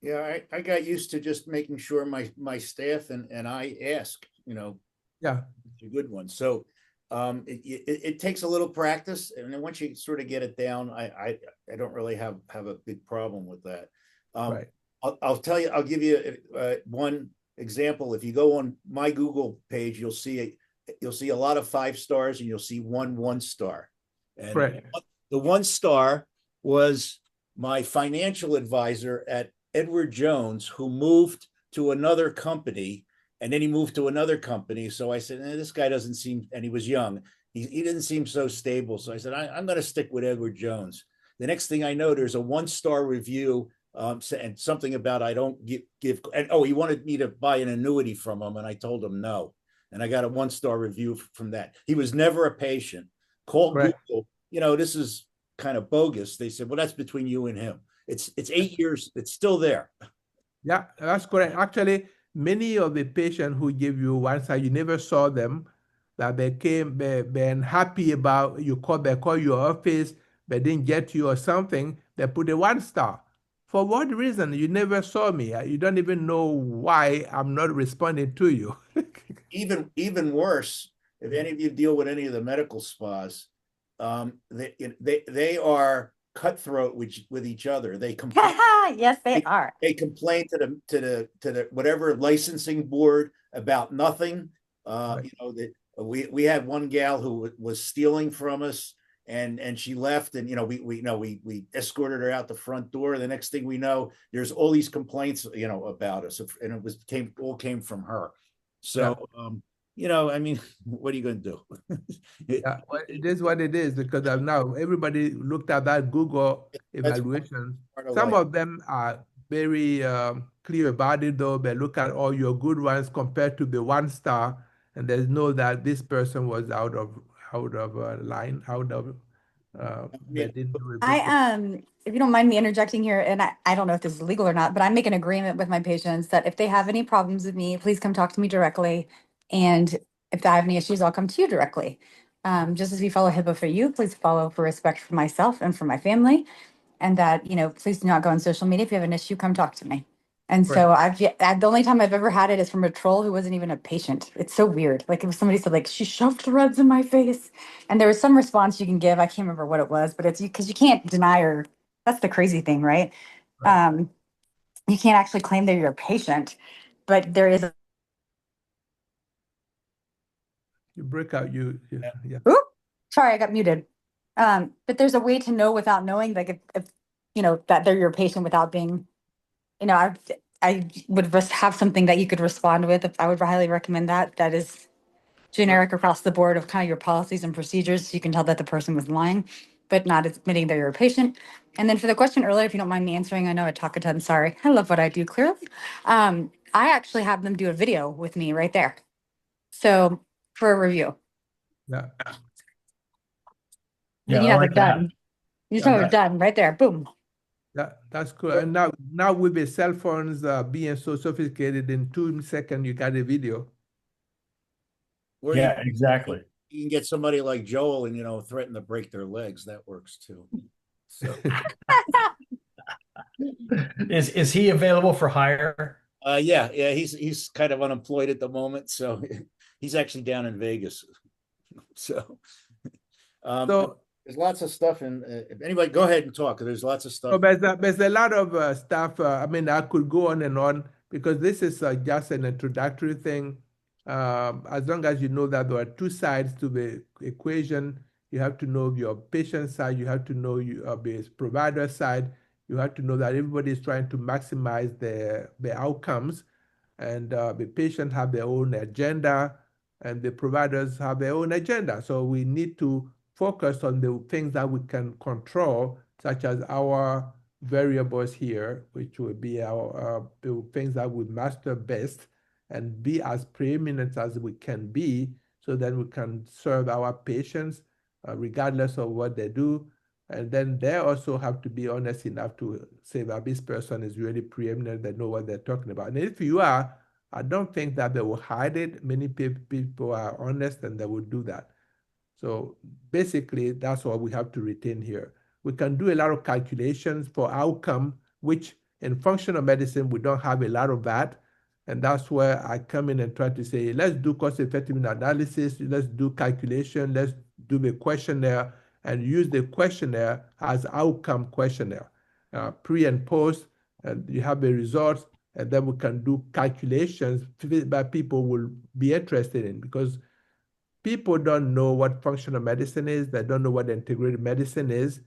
Yeah, I got used to just making sure my staff and I ask, Yeah. a good one. So it takes a little practice, and then once you sort of get it down, I don't really have a big problem with that. Right. I'll tell you, I'll give you one example. If you go on my Google page, you'll see a lot of 5 stars, and you'll see 1 star. And Right. the 1 star was my financial advisor at Edward Jones, who moved to another company, and then he moved to another company. So I said, this guy doesn't seem, and he was young, he didn't seem so stable. So I said, I'm going to stick with Edward Jones. The next thing I know, there's a 1-star review, and something about I don't give, and he wanted me to buy an annuity from him, and I told him no. And I got a 1-star review from that. He was never a patient. Call Right. Google, this is kind of bogus. They said, well, that's between you and him. It's 8 years. It's still there. Yeah, that's correct. Actually, many of the patients who give you 1 star, you never saw them, that they came, been happy about you, they call your office, they didn't get you or something, they put a 1 star. For what reason? You never saw me. You don't even know why I'm not responding to you. Even worse, if any of you deal with any of the medical spas, they are cutthroat with each other. They complain. Yes, they are. They complain to the whatever licensing board about nothing. Right. That we had one gal who was stealing from us, and she left, and we escorted her out the front door. The next thing we know, there's all these complaints about us, and it all came from her. So I mean, what are you going to do? Yeah, well, it is what it is, because now everybody looked at that Google evaluation. Some of them are very clear about it, though. They look at all your good ones compared to the 1 star, and there's no that this person was out of line, they didn't do a good job. If you don't mind me interjecting here, and I don't know if this is legal or not, but I make an agreement with my patients that if they have any problems with me, please come talk to me directly. And if I have any issues, I'll come to you directly. Just as we follow HIPAA for you, please follow for respect for myself and for my family. And that, please do not go on social media. If you have an issue, come talk to me. And so the only time I've ever had it is from a troll who wasn't even a patient. It's so weird. Like if somebody said like, she shoved threads in my face, and there was some response you can give. I can't remember what it was, but it's because you can't deny, or that's the crazy thing, right? You can't actually claim they're your patient, but there is. You break out, yeah. Oop, sorry, I got muted. But there's a way to know without knowing, like if that they're your patient without being, I would just have something that you could respond with. If I would highly recommend that. That is generic across the board of kind of your policies and procedures. So you can tell that the person was lying, but not admitting they're your patient. And then for the question earlier, if you don't mind me answering, I know I talk a ton, sorry. I love what I do, clearly. I actually have them do a video with me right there. So for a review. Yeah. Then you have it done. You just have it done right there. Boom. Yeah, that's cool. And now with the cell phones being so sophisticated, in 2 seconds you got a video. Or exactly. You can get somebody like Joel and threaten to break their legs. That works too. So Is he available for hire? yeah, he's kind of unemployed at the moment, so he's actually down in Vegas. So there's lots of stuff, and anybody go ahead and talk. There's lots of stuff. So there's a lot of stuff. I mean, I could go on because this is just an introductory thing. As long as you know that there are two sides to the equation, you have to know your patient side, you have to know your provider side, you have to know that everybody is trying to maximize the outcomes, and the patient have their own agenda, and the providers have their own agenda. So we need to focus on the things that we can control, such as our variables here, which will be our the things that we master best, and be as preeminent as we can be, so that we can serve our patients regardless of what they do. And then they also have to be honest enough to say that this person is really preeminent, they know what they're talking about. And if you are, I don't think that they will hide it. Many people are honest and they will do that. So basically, that's what we have to retain here. We can do a lot of calculations for outcome, which in functional medicine, we don't have a lot of that. And that's where I come in and try to say, let's do cost-effectiveness analysis, let's do calculation, let's do the questionnaire, and use the questionnaire as outcome questionnaire. Pre and post, and you have the results, and then we can do calculations that people will be interested in, because people don't know what functional medicine is. They don't know what integrated medicine is.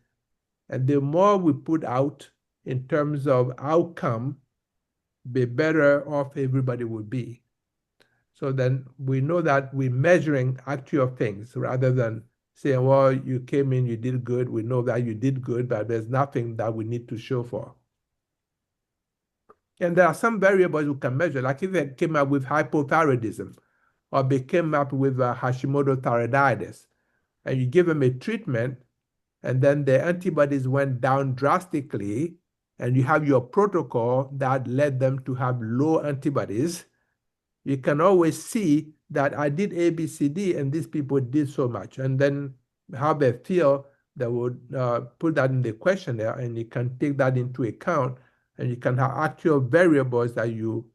And the more we put out in terms of outcome, the better off everybody will be. So then we know that we're measuring actual things rather than saying, well, you came in, you did good. We know that you did good, but there's nothing that we need to show for. And there are some variables we can measure, like if they came up with hypothyroidism, or they came up with Hashimoto thyroiditis, and you give them a treatment, and then the antibodies went down drastically, and you have your protocol that led them to have low antibodies, you can always see that I did A, B, C, D, and these people did so much. And then how they feel, they would put that in the questionnaire, and you can take that into account, and you can have actual variables that you,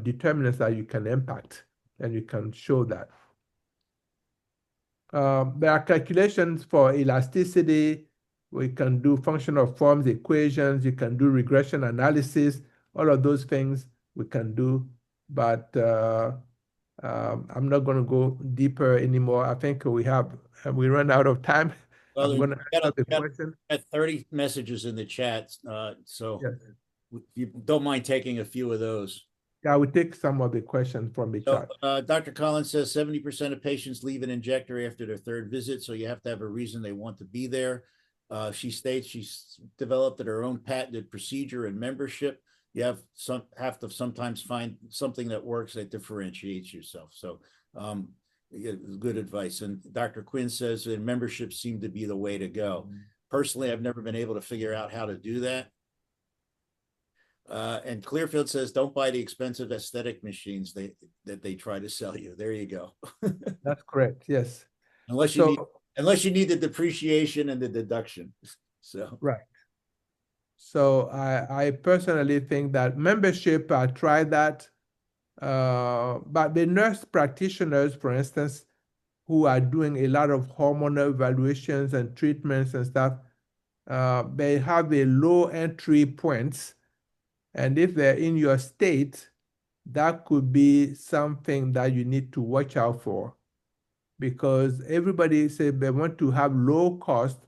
determinants that you can impact, and you can show that. There are calculations for elasticity. We can do functional forms equations. You can do regression analysis. All of those things we can do, but I'm not going to go deeper anymore. I think we run out of time. Well, I'm going to answer the question. Got 30 messages in the chat, so yes. If you don't mind taking a few of those. Yeah, we take some of the questions from the chat. Dr. Collins says 70% of patients leave an injector after their third visit, so you have to have a reason they want to be there. She states she's developed her own patented procedure and membership. You have to sometimes find something that works that differentiates yourself. So Yeah, good advice. And Dr. Quinn says that memberships seem to be the way to go. Personally, I've never been able to figure out how to do that. And Clearfield says, don't buy the expensive aesthetic machines that they try to sell you. There you go. That's correct. Yes. Unless you need the depreciation and the deduction. So right. So I personally think that membership, I tried that. But the nurse practitioners, for instance, who are doing a lot of hormonal evaluations and treatments and stuff, they have a low entry points. And if they're in your state, that could be something that you need to watch out for, because everybody says they want to have low cost,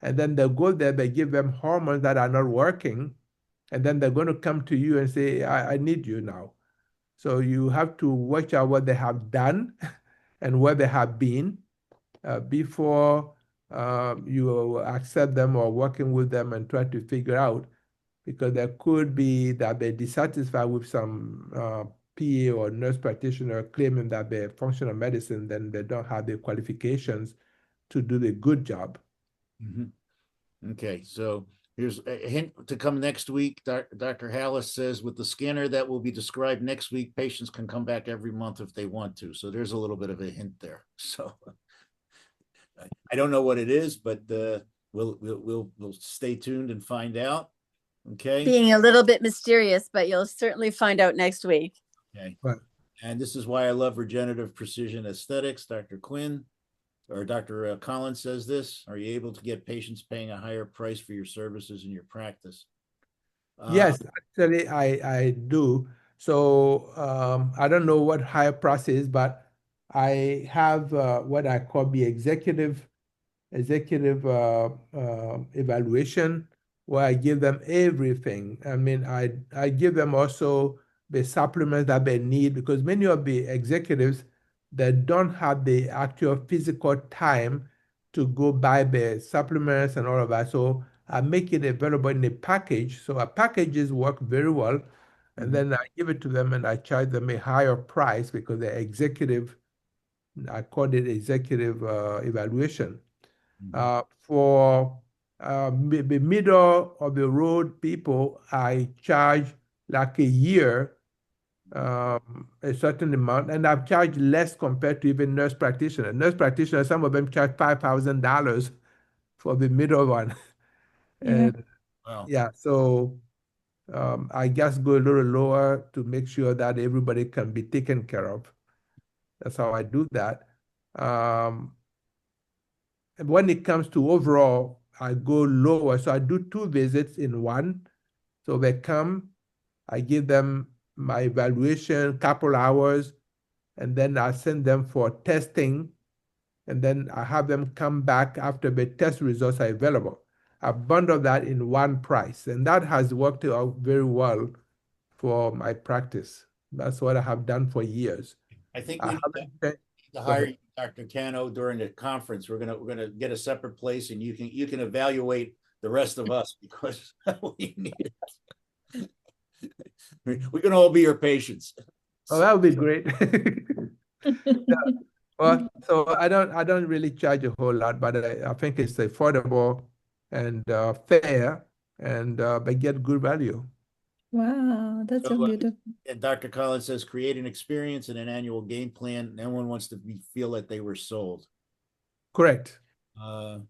and then they go there, they give them hormones that are not working, and then they're going to come to you and say, I need you now. So you have to watch out what they have done and where they have been before you accept them or working with them and try to figure out, because there could be that they're dissatisfied with some PA or nurse practitioner claiming that they're functional medicine, then they don't have the qualifications to do the good job. Mm-hmm. Okay, so here's a hint to come next week. Dr. Hallis says, with the scanner that will be described next week, patients can come back every month if they want to. So there's a little bit of a hint there. So I don't know what it is, but we'll stay tuned and find out. Okay. Being a little bit mysterious, but you'll certainly find out next week. Okay. Right. And this is why I love regenerative precision aesthetics. Dr. Quinn or Dr. Collins says this: are you able to get patients paying a higher price for your services in your practice? Yes, actually, I do. So I don't know what higher price is, but I have what I call the executive evaluation, where I give them everything. I mean, I give them also the supplements that they need, because many of the executives, they don't have the actual physical time to go buy the supplements and all of that. So I make it available in a package. So our packages work very well. And then I give it to them and I charge them a higher price because the executive, I call it executive evaluation. For the middle of the road people, I charge like a year, a certain amount, and I've charged less compared to even nurse practitioners. Nurse practitioners, some of them charge $5,000 for the middle one. And Wow. yeah, so I just go a little lower to make sure that everybody can be taken care of. That's how I do that. And when it comes to overall, I go lower. So I do 2 visits in one. So they come, I give them my evaluation, couple hours, and then I send them for testing. And then I have them come back after the test results are available. I bundle that in one price. And that has worked out very well for my practice. That's what I have done for years. I think we need to hire you, Dr. Tano, during the conference. We're gonna get a separate place, and you can evaluate the rest of us, because we need it. We can all be your patients. Oh, that would be great. Yeah. Well, so I don't really charge a whole lot, but I think it's affordable and fair, and they get good value. Wow, that's so beautiful. And Dr. Collins says, create an experience and an annual game plan. No one wants to feel that they were sold. Correct. And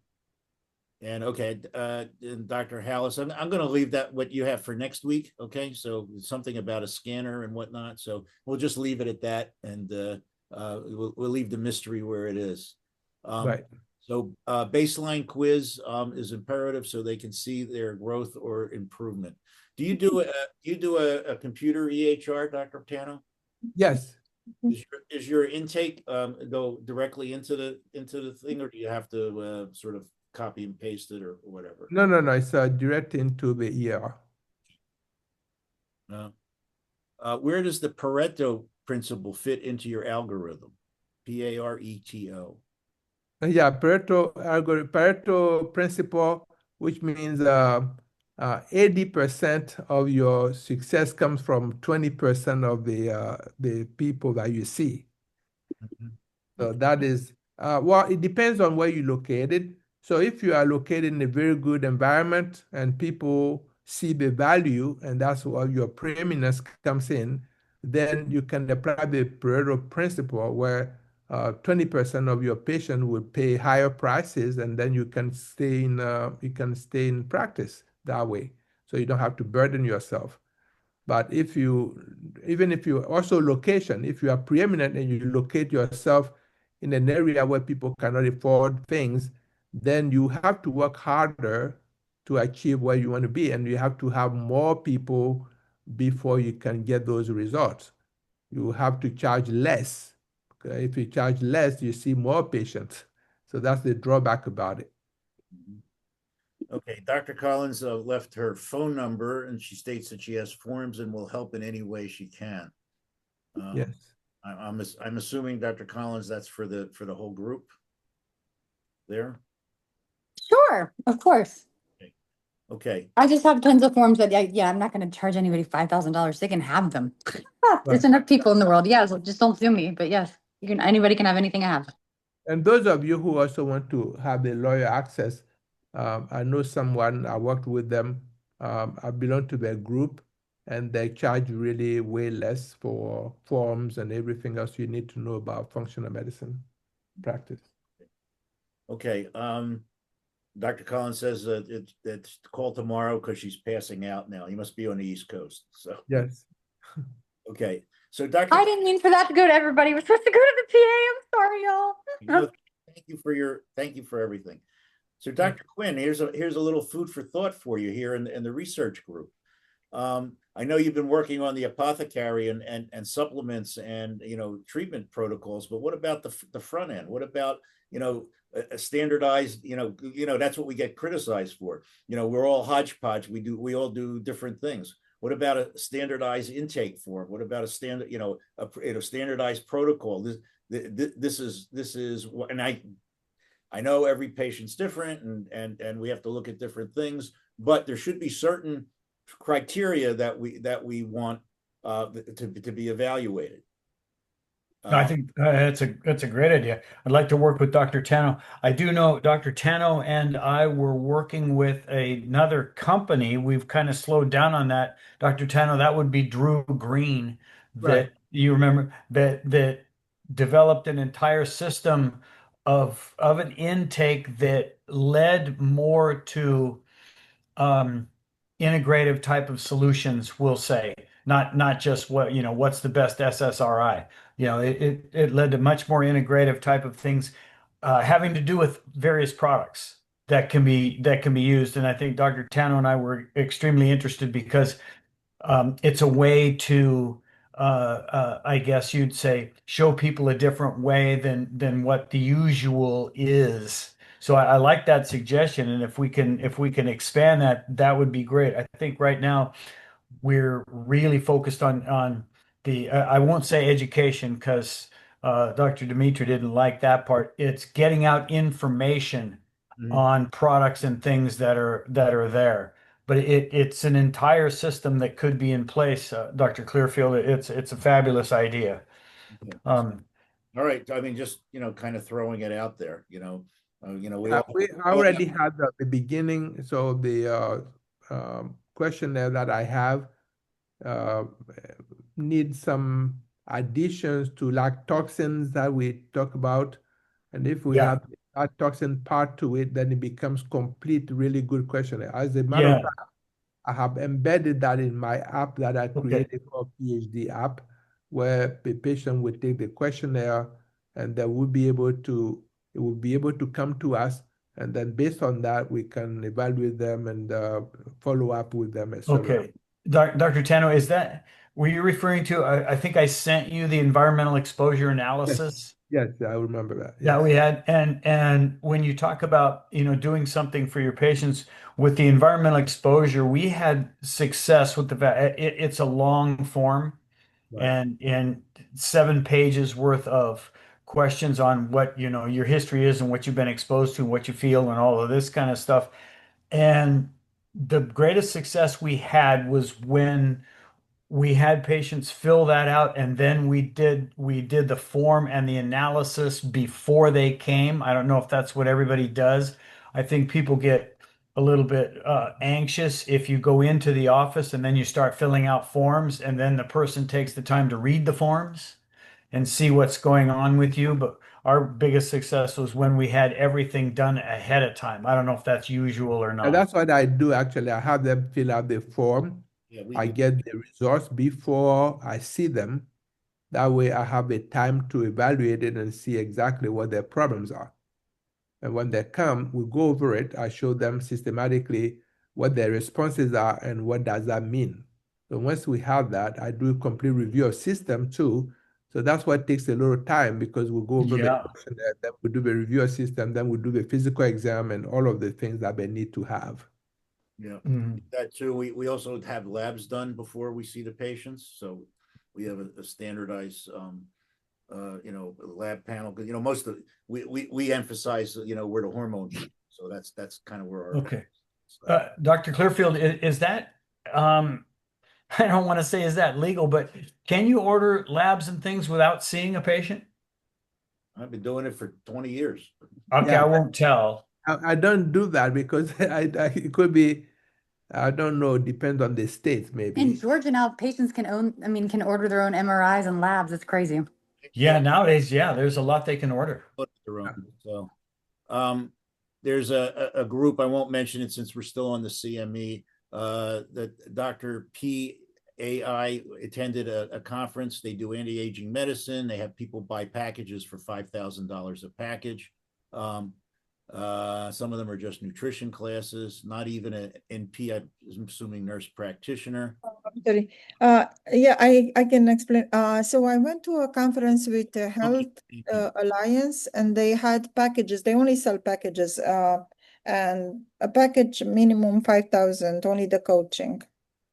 okay, and Dr. Hallis, I'm going to leave that what you have for next week. Okay, so something about a scanner and whatnot. So we'll just leave it at that, and we'll leave the mystery where it is. Right. So baseline quiz is imperative so they can see their growth or improvement. Do you do a computer EHR, Dr. Tano? Yes. Is your intake go directly into the thing, or do you have to sort of copy and paste it or whatever? No. It's direct into the ER. Where does the Pareto principle fit into your algorithm? Pareto. Yeah, Pareto principle, which means 80% of your success comes from 20% of the people that you see. So that is, well, it depends on where you're located. So if you are located in a very good environment and people see the value, and that's where your preeminence comes in, then you can apply the Pareto principle where 20% of your patient will pay higher prices, and then you can stay in practice that way. So you don't have to burden yourself. But even if you also location, if you are preeminent and you locate yourself in an area where people cannot afford things, then you have to work harder to achieve where you want to be. And you have to have more people before you can get those results. You have to charge less. Okay? If you charge less, you see more patients. So that's the drawback about it. Okay, Dr. Collins left her phone number, and she states that she has forms and will help in any way she can. Yes. I'm assuming, Dr. Collins, that's for the whole group there? Sure, of course. Okay. I just have tons of forms that, yeah, I'm not going to charge anybody $5,000. They can have them. There's Right. enough people in the world. Yeah, so just don't sue me. But yes, anybody can have anything I have. And those of you who also want to have the lawyer access, I know someone, I worked with them, I belong to their group, and they charge really way less for forms and everything else you need to know about functional medicine practice. Okay. Dr. Collins says that it's call tomorrow because she's passing out now. You must be on the East Coast. So yes. Okay. So Dr. I didn't mean for that to go to everybody. We're supposed to go to the PA. I'm sorry, y'all. Thank you for everything. So Dr. Quinn, here's a little food for thought for you here in the research group. I know you've been working on the apothecary and supplements and treatment protocols, but what about the front end? What about a standardized, that's what we get criticized for. We're all hodgepodge. We all do different things. What about a standardized intake form? What about a standardized protocol? This is and I know every patient's different and we have to look at different things, but there should be certain criteria that we want to be evaluated. I think that's a great idea. I'd like to work with Dr. Tano. I do know Dr. Tano and I were working with another company. We've kind of slowed down on that. Dr. Tano, that would be Drew Green, that Right. you remember that developed an entire system of an intake that led more to integrative type of solutions, we'll say, not just what's the best SSRI. It led to much more integrative type of things, having to do with various products that can be used. And I think Dr. Tano and I were extremely interested because it's a way to I guess you'd say, show people a different way than what the usual is. So I like that suggestion, and if we can expand that, that would be great. I think right now we're really focused on the I won't say education because Dr. Dimitri didn't like that part. It's getting out information on products and things that are there. But it's an entire system that could be in place, Dr. Clearfield. It's a fabulous idea. All right. I mean, just kind of throwing it out there. We already had the beginning. So the questionnaire that I have needs some additions to like toxins that we talk about. And if we have that toxin part to it, then it becomes complete, really good questionnaire. As a matter of fact, I have embedded that in my app that I created for PhD app, where the patient will take the questionnaire and they will be able to, it will be able to come to us. And then based on that, we can evaluate them and follow up with them, etc. Okay. Dr. Tano, were you referring to, I think I sent you the environmental exposure analysis? Yes, I remember that. That we had, and when you talk about doing something for your patients with the environmental exposure, we had success with it's a long form, and 7 pages worth of questions on what your history is and what you've been exposed to, and what you feel, and all of this kind of stuff. And the greatest success we had was when we had patients fill that out, and then we did the form and the analysis before they came. I don't know if that's what everybody does. I think people get a little bit anxious if you go into the office and then you start filling out forms, and then the person takes the time to read the forms and see what's going on with you. But our biggest success was when we had everything done ahead of time. I don't know if that's usual or And not. that's what I do actually. I have them fill out the form. Yeah, we I do. get the results before I see them. That way I have a time to evaluate it and see exactly what their problems are. And when they come, we go over it. I show them systematically what their responses are and what does that mean. So once we have that, I do a complete review of system too. So that's what takes a little time because we go over the Yeah. questionnaire, then we do the review of system, then we do the physical exam and all of the things that they need to have. Yeah, Mhm. that too. We also have labs done before we see the patients, so we have a standardized lab panel. Because most of we emphasize where the hormones. So that's kind of where our Okay. Dr. Clearfield, is that I don't want to say is that legal, but can you order labs and things without seeing a patient? I've been doing it for 20 years. Okay, Yeah, I won't tell. I don't do that because it could be, I don't know, depends on the state In maybe. Georgia now, patients can order their own MRIs and labs. It's crazy. Yeah, nowadays, yeah, there's a lot they can order. Their own. So there's a group, I won't mention it since we're still on the CME, that Dr. PAI attended a conference. They do anti-aging medicine. They have people buy packages for $5,000 a package. Some of them are just nutrition classes, not even an NP, I'm assuming nurse practitioner. Sorry. Yeah, I can explain. So I went to a conference with the Health Alliance, and they had packages. They only sell packages, and a package minimum 5,000, only the coaching.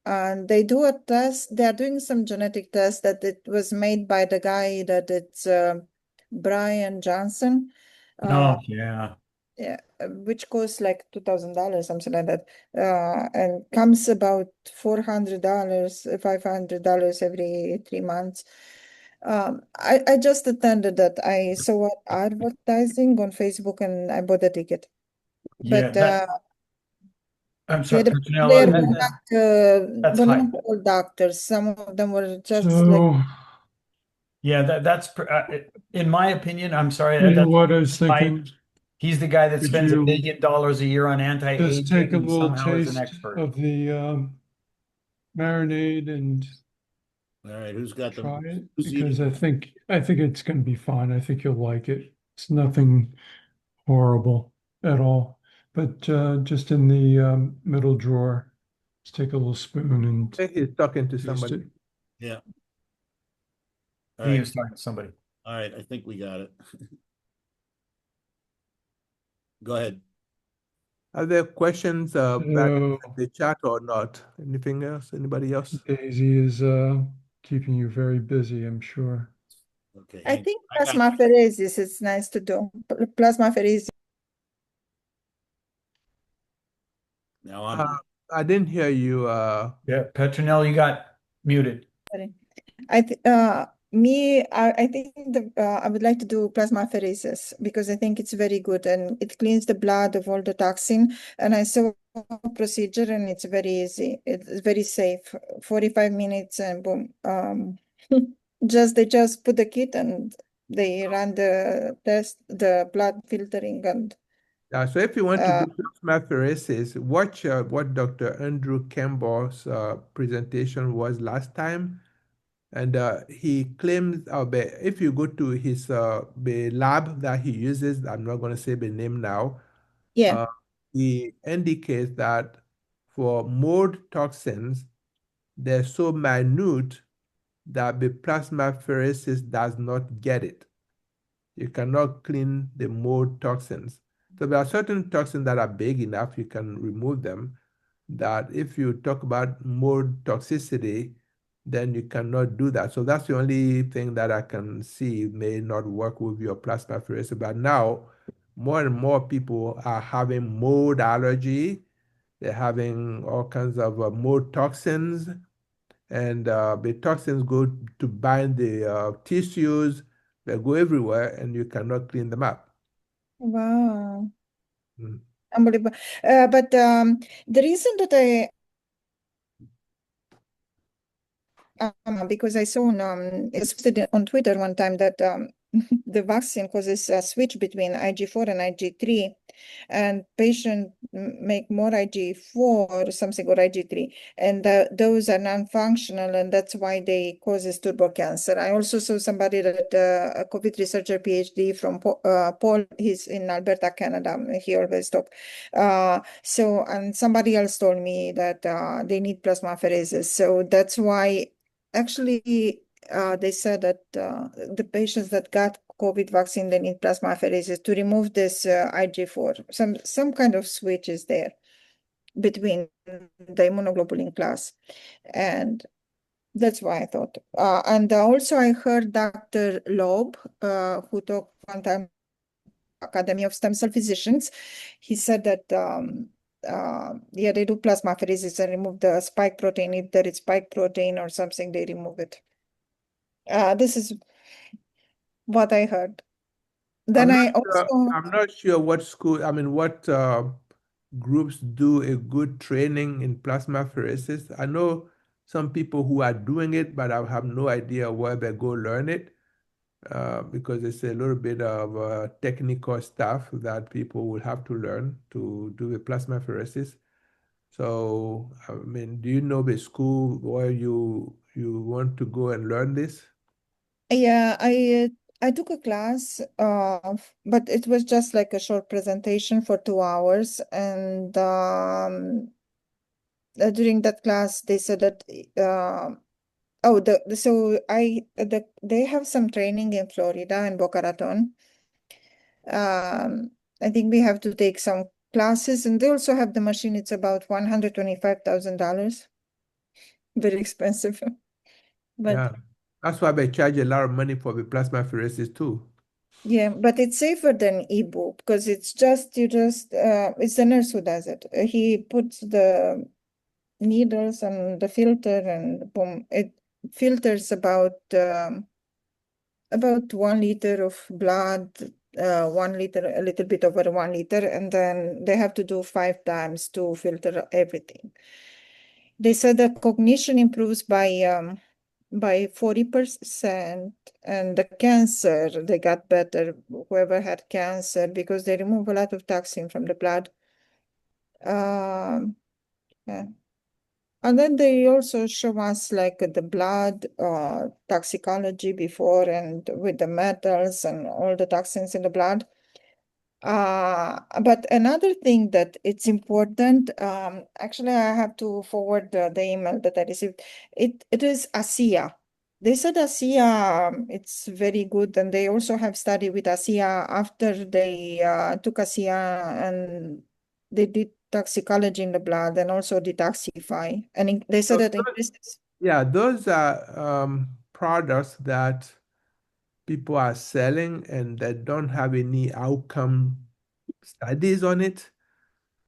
And they do a test. They are doing some genetic test that it was made by the guy that it's Brian Johnson. Oh, yeah. Yeah, which costs like $2,000, something like that, and comes about $400, $500 every 3 months. I just attended that. I saw advertising on Facebook and I bought a ticket. Yeah, But I'm sorry, they're that's were high. not all doctors. Some of them were just like, So, Yeah, that's in my opinion, I'm sorry, you know that's what I was high. thinking? He's the guy that Could spends $1 you billion a year on just anti-aging take a and little somehow is an taste expert. of the marinade and All right, who's got try them? it? Who's Because eating? I think it's going to be fine. I think you'll like it. It's nothing horrible at all. But just in the middle drawer, let's take a little spoon and I think he's talking to taste somebody. it. Yeah. All He right. was talking to somebody. All right, I think we got it. Go ahead. Are there questions back So in the chat or not? Anything else? Anybody else? Daisy is keeping you very busy, I'm sure. Okay. I think plasmapheresis is nice to do. Plasmapheresis. Now I'm I didn't hear you. Yeah, Petronell, you got muted. Sorry. I think I would like to do plasmapheresis because I think it's very good and it cleans the blood of all the toxin. And I saw a procedure and it's very easy. It's very safe. 45 minutes and boom. They just put the kit and they run the test, the blood filtering, and So if you want to do plasmapheresis, watch what Dr. Andrew Campbell's presentation was last time. And he claims, if you go to his the lab that he uses, I'm not going to say the name now. yeah. He indicates that for mold toxins, they're so minute that the plasmapheresis does not get it. You cannot clean the mold toxins. So there are certain toxins that are big enough, you can remove them, that if you talk about mold toxicity, then you cannot do that. So that's the only thing that I can see may not work with your plasmapheresis. But now, more and more people are having mold allergy. They're having all kinds of mold toxins. and the toxins go to bind the tissues. They go everywhere, and you cannot clean them up. Wow. Mm. Unbelievable. But the reason that I because I saw it's posted on Twitter one time that the vaccine causes a switch between IG4 and IG3, and patients make more IG4 or something or IG3, and those are non-functional, and that's why they causes turbo cancer. I also saw somebody that a COVID researcher PhD from Paul, he's in Alberta, Canada. He always talk. So and somebody else told me that they need plasmapheresis, so that's why. Actually, they said that the patients that got COVID vaccine, they need plasmapheresis to remove this IG4. Some kind of switch is there between the immunoglobulin class. And that's why I thought. And also I heard Dr. Loeb, who talked one time Academy of Stem Cell Physicians. He said that yeah, they do plasmapheresis and remove the spike protein. If there is spike protein or something, they remove it. This is what I heard. Then I'm not sure what school, I mean, what groups do a good training in plasmapheresis. I know some people who are doing it, but I have no idea where they go learn it. Because it's a little bit of technical stuff that people will have to learn to do the plasmapheresis. So, I mean, do you know the school where you want to go and learn this? Yeah, I took a class, but it was just like a short presentation for 2 hours, and during that class they said that they have some training in Florida in Boca Raton. I think we have to take some classes, and they also have the machine. It's about $125,000. Very expensive. But Yeah, that's why they charge a lot of money for the plasmapheresis too. yeah, but it's safer than Ibu because it's the nurse who does it. He puts the needles and the filter, and boom, it filters about 1 liter of blood, 1 liter, a little bit over 1 liter, and then they have to do 5 times to filter everything. They said that cognition improves by 40%, and the cancer, they got better, whoever had cancer, because they remove a lot of toxin from the blood. Yeah. And then they also show us like the blood toxicology before, and with the metals and all the toxins in the blood. But another thing that it's important, actually I have to forward the email that I received. It is ASEA. They said ASEA, it's very good, and they also have study with ASEA after they took ASEA and they did toxicology in the blood and also detoxify. And they said that increases. Yeah, those are products that people are selling and that don't have any outcome studies on it.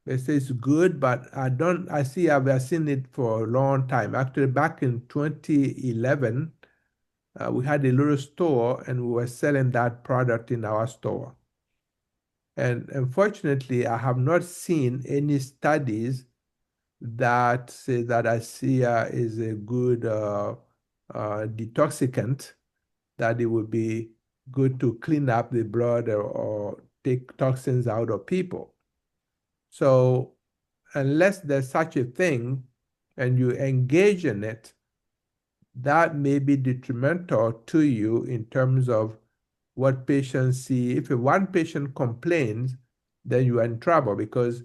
They say it's good, but I've seen it for a long time. Actually, back in 2011, we had a little store and we were selling that product in our store. And unfortunately, I have not seen any studies that say that ASEA is a good detoxicant, that it would be good to clean up the blood or take toxins out of people. So unless there's such a thing and you engage in it, that may be detrimental to you in terms of what patients see. If one patient complains, then you are in trouble, because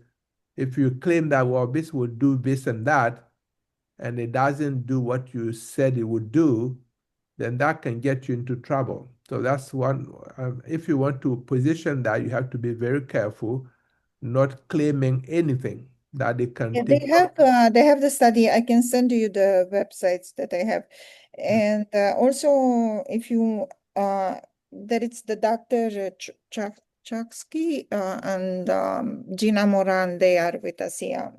if you claim that, well, this would do this and that, and it doesn't do what you said it would do, then that can get you into trouble. So that's one. If you want to position that, you have to be very careful, not claiming anything that it can Yeah, take. they have the study. I can send you the websites that I have, and also if you that it's the Dr. Chakski and Gina Moran, they are with ASEA.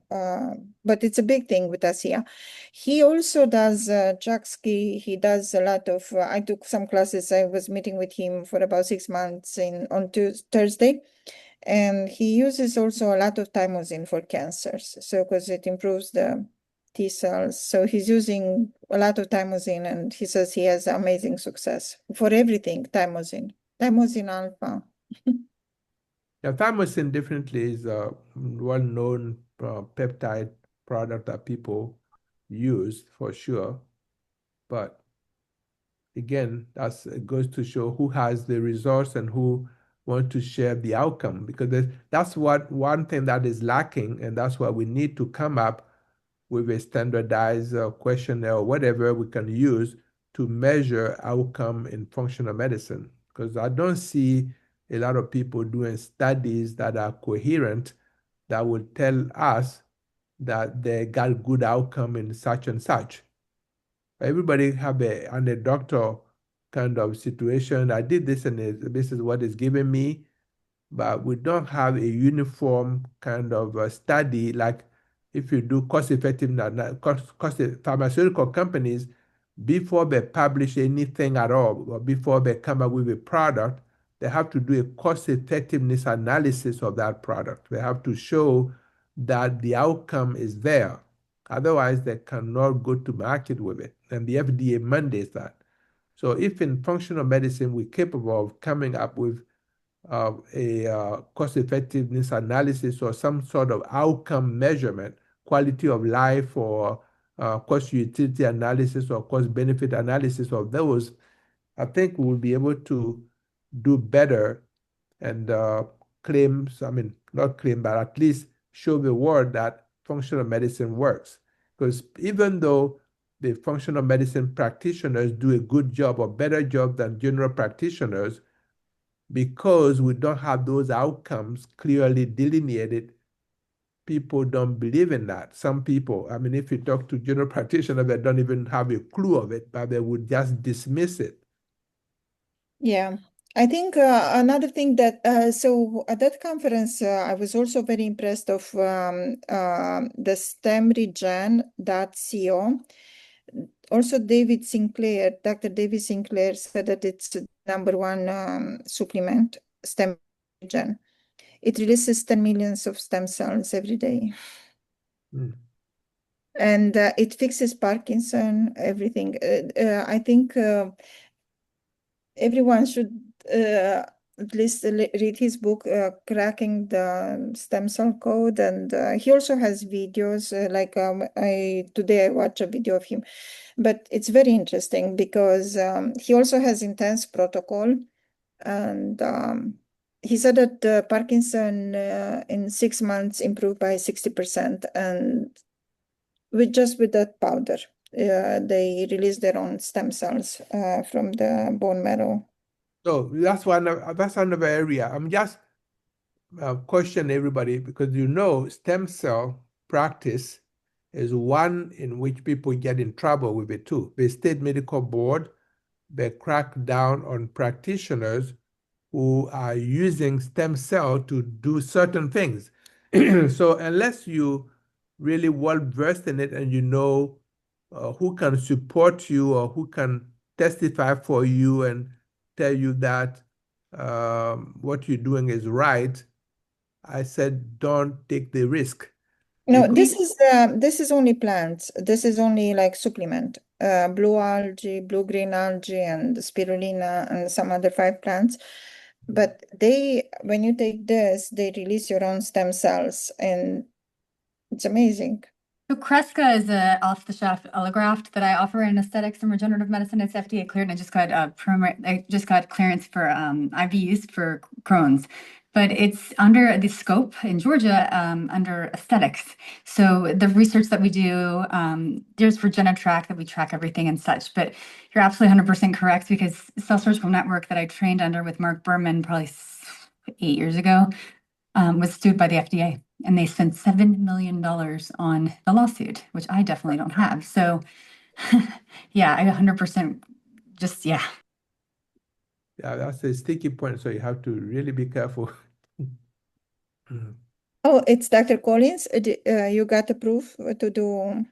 But it's a big thing with ASEA. He also does Chakski. He does a lot of, I took some classes. I was meeting with him for about 6 months on Thursday. And he uses also a lot of thymosin for cancers. So, because it improves the T cells. So he's using a lot of thymosin, and he says he has amazing success for everything. Thymosin alpha. Yeah, thymosin definitely is a well-known peptide product that people use for sure. But again, it goes to show who has the resource and who want to share the outcome, because that's one thing that is lacking, and that's why we need to come up with a standardized questionnaire or whatever we can use to measure outcome in functional medicine. Because I don't see a lot of people doing studies that are coherent that will tell us that they got good outcome in such and such. Everybody have a doctor kind of situation. I did this and this is what is giving me, but we don't have a uniform kind of study. Like if you do pharmaceutical companies, before they publish anything at all, or before they come up with a product, they have to do a cost effectiveness analysis of that product. They have to show that the outcome is there. Otherwise, they cannot go to market with it. And the FDA mandates that. So if in functional medicine we're capable of coming up with a cost effectiveness analysis or some sort of outcome measurement, quality of life, or cost utility analysis or cost benefit analysis of those, I think we'll be able to do better and not claim, but at least show the world that functional medicine works. Because even though the functional medicine practitioners do a good job or better job than general practitioners, because we don't have those outcomes clearly delineated, people don't believe in that. Some people, if you talk to general practitioners, they don't even have a clue of it, but they would just dismiss it. Yeah. I think another thing that, so at that conference, I was also very impressed of the stemregen.co. Also, Dr. David Sinclair said that it's the #1 supplement, stemregen. It releases 10 millions of stem cells every day. And it fixes Parkinson, everything. I think everyone should at least read his book, Cracking the Stem Cell Code. And he also has videos, today I watched a video of him. But it's very interesting because he also has intense protocol. And he said that Parkinson in 6 months improved by 60%. And with that powder, they release their own stem cells from the bone marrow. So that's another area. I'm just question everybody, because stem cell practice is one in which people get in trouble with it too. The state medical board, they crack down on practitioners who are using stem cell to do certain things. So unless you really well versed in it and who can support you or who can testify for you and tell you that what you're doing is right, I said don't take the risk. No, this is only plants. This is only like supplement. Blue algae, blue-green algae, and spirulina, and some other 5 plants. But when you take this, they release your own stem cells, and it's amazing. So Cresca is a off-the-shelf allograft that I offer in aesthetics and regenerative medicine. It's FDA cleared, and I just got clearance for IV use for Crohn's. But it's under the scope in Georgia under aesthetics. So the research that we do, there's RegeneTrack that we track everything and such. But you're absolutely 100% correct, because Cell Surgical Network that I trained under with Mark Berman probably 8 years ago was sued by the FDA. And they spent $7 million on the lawsuit, which I definitely don't have. So yeah, I 100% Yeah, that's a sticky point, so you have to really be careful. Oh, it's Dr. Collins. You got approved to do.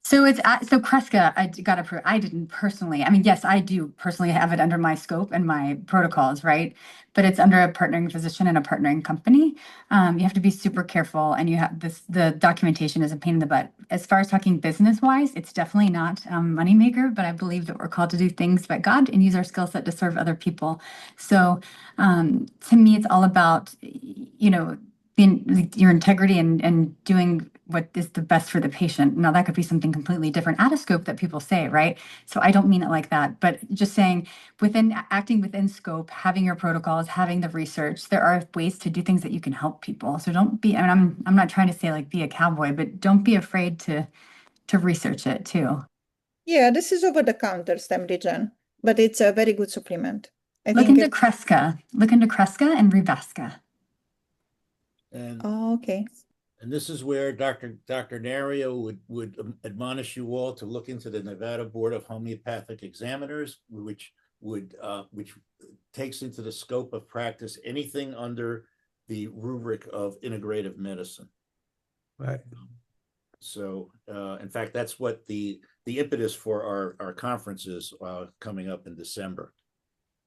So so Kreska, I got approved. I didn't personally. I mean, yes, I do personally have it under my scope and my protocols, right? But it's under a partnering physician and a partnering company. You have to be super careful, and you have this. The documentation is a pain in the butt. As far as talking business wise, it's definitely not moneymaker. But I believe that we're called to do things by God and use our skill set to serve other people. So to me, it's all about your integrity and doing what is the best for the patient. Now that could be something completely different at a scope that people say, right? So I don't mean it like that, but just saying acting within scope, having your protocols, having the research, there are ways to do things that you can help people. So don't be, I mean, I'm not trying to say like be a cowboy, but don't be afraid to research it too. Yeah, this is over the counter Stemrigen, but it's a very good supplement. Look into Kreska and Revasca. And okay. And this is where Dr. Nario would admonish you all to look into the Nevada Board of Homeopathic Examiners, which takes into the scope of practice anything under the rubric of integrative medicine. Right. So, in fact, that's what the impetus for our conference is coming up in December.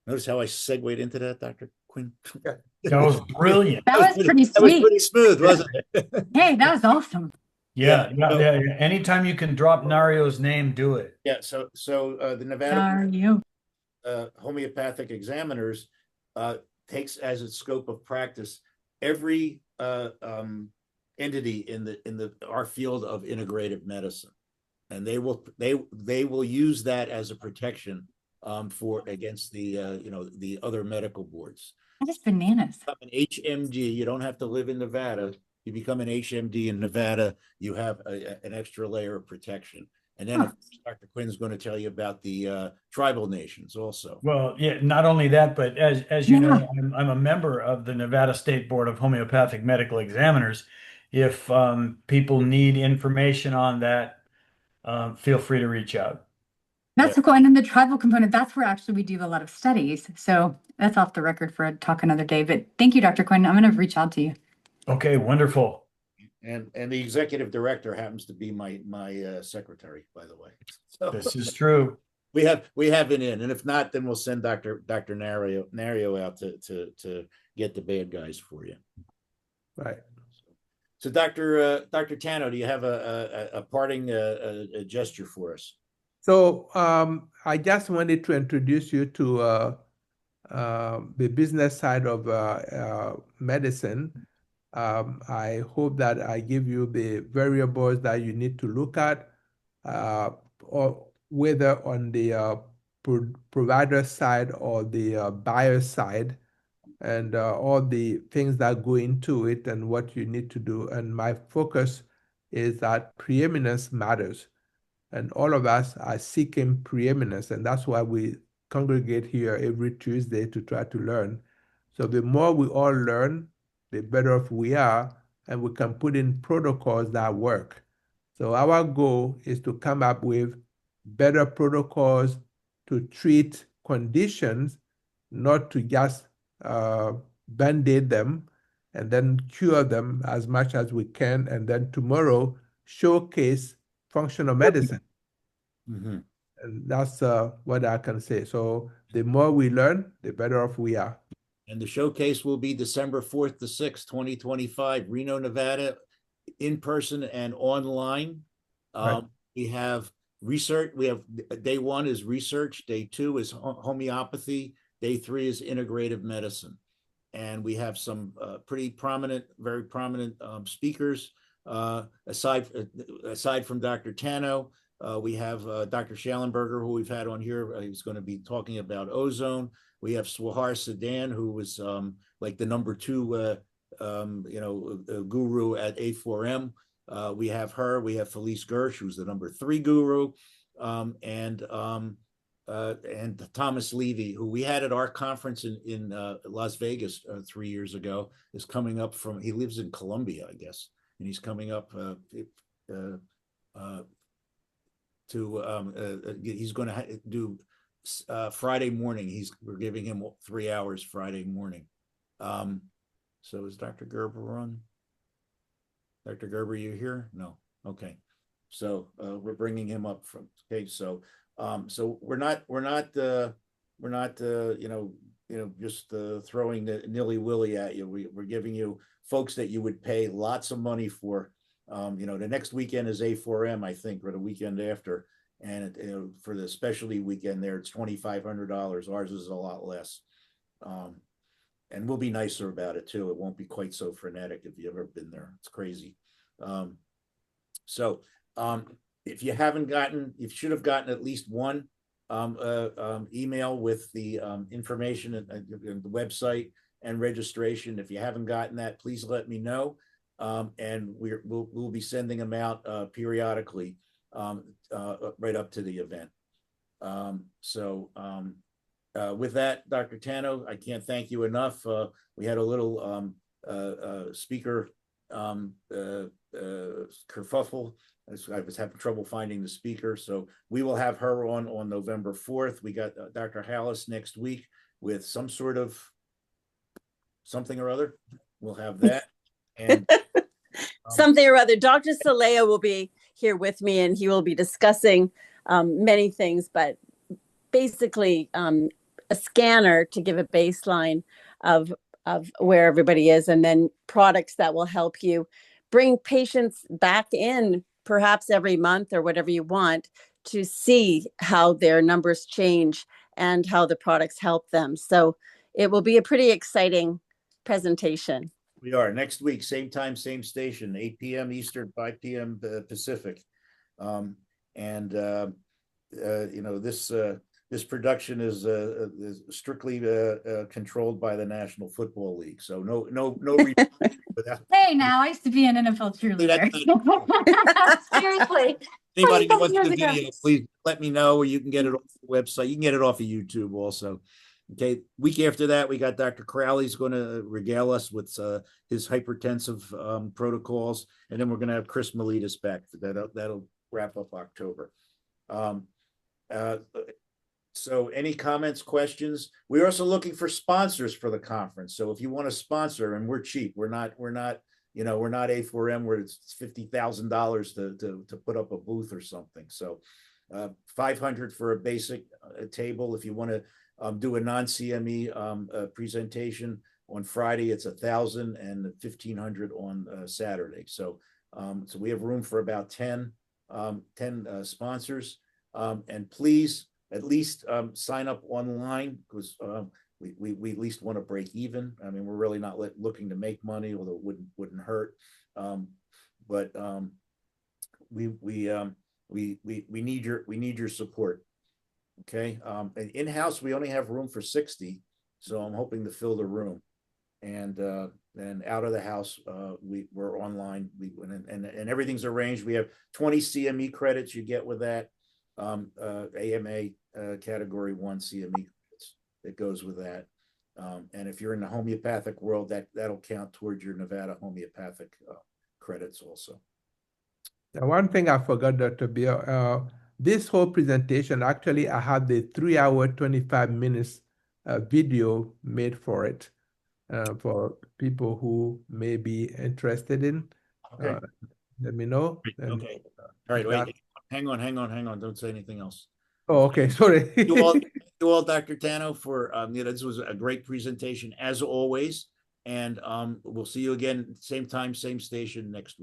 Notice how I segued into that, Dr. Quinn? That was brilliant. That was pretty sweet. That was pretty smooth, wasn't it? Hey, that was awesome. Yeah. Anytime you can drop Nario's name, do it. Yeah. So the Nevada Homeopathic Examiners takes as its scope of practice every entity in our field of integrative medicine, and they will use that as a protection against the other medical boards. That is bananas. An HMD, you don't have to live in Nevada. You become an HMD in Nevada, you have an extra layer of protection. And then Dr. Quinn is going to tell you about the tribal nations also. Well, yeah, not only that, but as you know, I'm a member of the Nevada State Board of Homeopathic Medical Examiners. If people need information on that, feel free to reach out. That's so cool. And then the tribal component, that's where actually we do a lot of studies. So that's off the record for a talk another day. But thank you, Dr. Quinn. I'm going to reach out to you. Okay, wonderful. And the executive director happens to be my secretary, by the way. So this is true. We have it in, and if not, then we'll send Dr. Nario out to get the bad guys for you. Right. So Dr. Tano, do you have a parting gesture for us? So I just wanted to introduce you to the business side of medicine. I hope that I give you the variables that you need to look at, or whether on the provider side or the buyer side, and all the things that go into it and what you need to do. And my focus is that preeminence matters. And all of us are seeking preeminence, and that's why we congregate here every Tuesday to try to learn. So the more we all learn, the better off we are, and we can put in protocols that work. So our goal is to come up with better protocols to treat conditions, not to just band-aid them and then cure them as much as we can, and then tomorrow showcase functional medicine. Mm-hmm. And that's what I can say. So the more we learn, the better off we are. And the showcase will be December 4th to 6th, 2025, Reno, Nevada, in person and online. Right. We have research. We have day 1 is research. Day 2 is homeopathy. Day 3 is integrative medicine. And we have some very prominent speakers. Aside from Dr. Tano, we have Dr. Schallenberger, who we've had on here. He's going to be talking about ozone. We have Swahar Sedan, who was like the number 2, guru at A4M. We have her. We have Felice Gersh, who's the number 3 guru, and Thomas Levy, who we had at our conference in Las Vegas 3 years ago, is coming up from. He lives in Colombia, I guess, and he's coming up he's going to do Friday morning. We're giving him 3 hours Friday morning. So is Dr. Gerber on? Dr. Gerber, you here? No. Okay. So we're bringing him up from. Okay. So we're not just throwing the nilly-willy at you. We're giving you folks that you would pay lots of money for. The next weekend is A4M, I think, or the weekend after. And for the specialty weekend there, it's $2,500. Ours is a lot less. And we'll be nicer about it too. It won't be quite so frenetic if you've ever been there. It's crazy. If you haven't gotten, you should have gotten at least one email with the information and the website and registration. If you haven't gotten that, please let me know. And we'll be sending them out periodically right up to the event. With that, Dr. Tano, I can't thank you enough. We had a little speaker kerfuffle. I was having trouble finding the speaker, so we will have her on November 4th. We got Dr. Hallis next week with some sort of something or other. We'll have that. And something or other. Dr. Salea will be here with me, and he will be discussing many things, but basically a scanner to give a baseline of where everybody is, and then products that will help you bring patients back in perhaps every month or whatever you want to see how their numbers change and how the products help them. So it will be a pretty exciting presentation. We are next week, same time, same station, 8 p.m. Eastern, 5 p.m. Pacific. This production is strictly controlled by the National Football League. So no. Hey, now I used to be an NFL cheerleader. Seriously. Anybody who wants the video, please let me know, or you can get it off the website. You can get it off of YouTube also. Okay, week after that, we got Dr. Crowley's going to regale us with his hypertensive protocols, and then we're going to have Chris Miletus back. That'll wrap up October. So any comments, questions? We're also looking for sponsors for the conference. So if you want to sponsor, and we're cheap, we're not A4M where it's $50,000 to put up a booth or something. So $500 for a basic table. If you want to do a non-CME presentation on Friday, it's $1,000, and $1,500 on Saturday. So we have room for about 10 sponsors, and please at least sign up online, because we at least want to break even. I mean, we're really not looking to make money, although it wouldn't hurt. But we need your support. Okay. In-house, we only have room for 60, so I'm hoping to fill the room. And out of the house, we're online. And everything's arranged. We have 20 CME credits you get with that. AMA category 1 CME credits that goes with that. And if you're in the homeopathic world, that'll count towards your Nevada homeopathic credits also. Now, one thing I forgot, Dr. Bill, this whole presentation, actually, I had the 3 hour, 25 minutes video made for it for people who may be interested in. Okay. Let me know. Okay. All right. Wait. Hang on. Don't say anything else. Oh, okay. Sorry. you all, Dr. Tano, for this was a great presentation as always, and we'll see you again, same time, same station next week.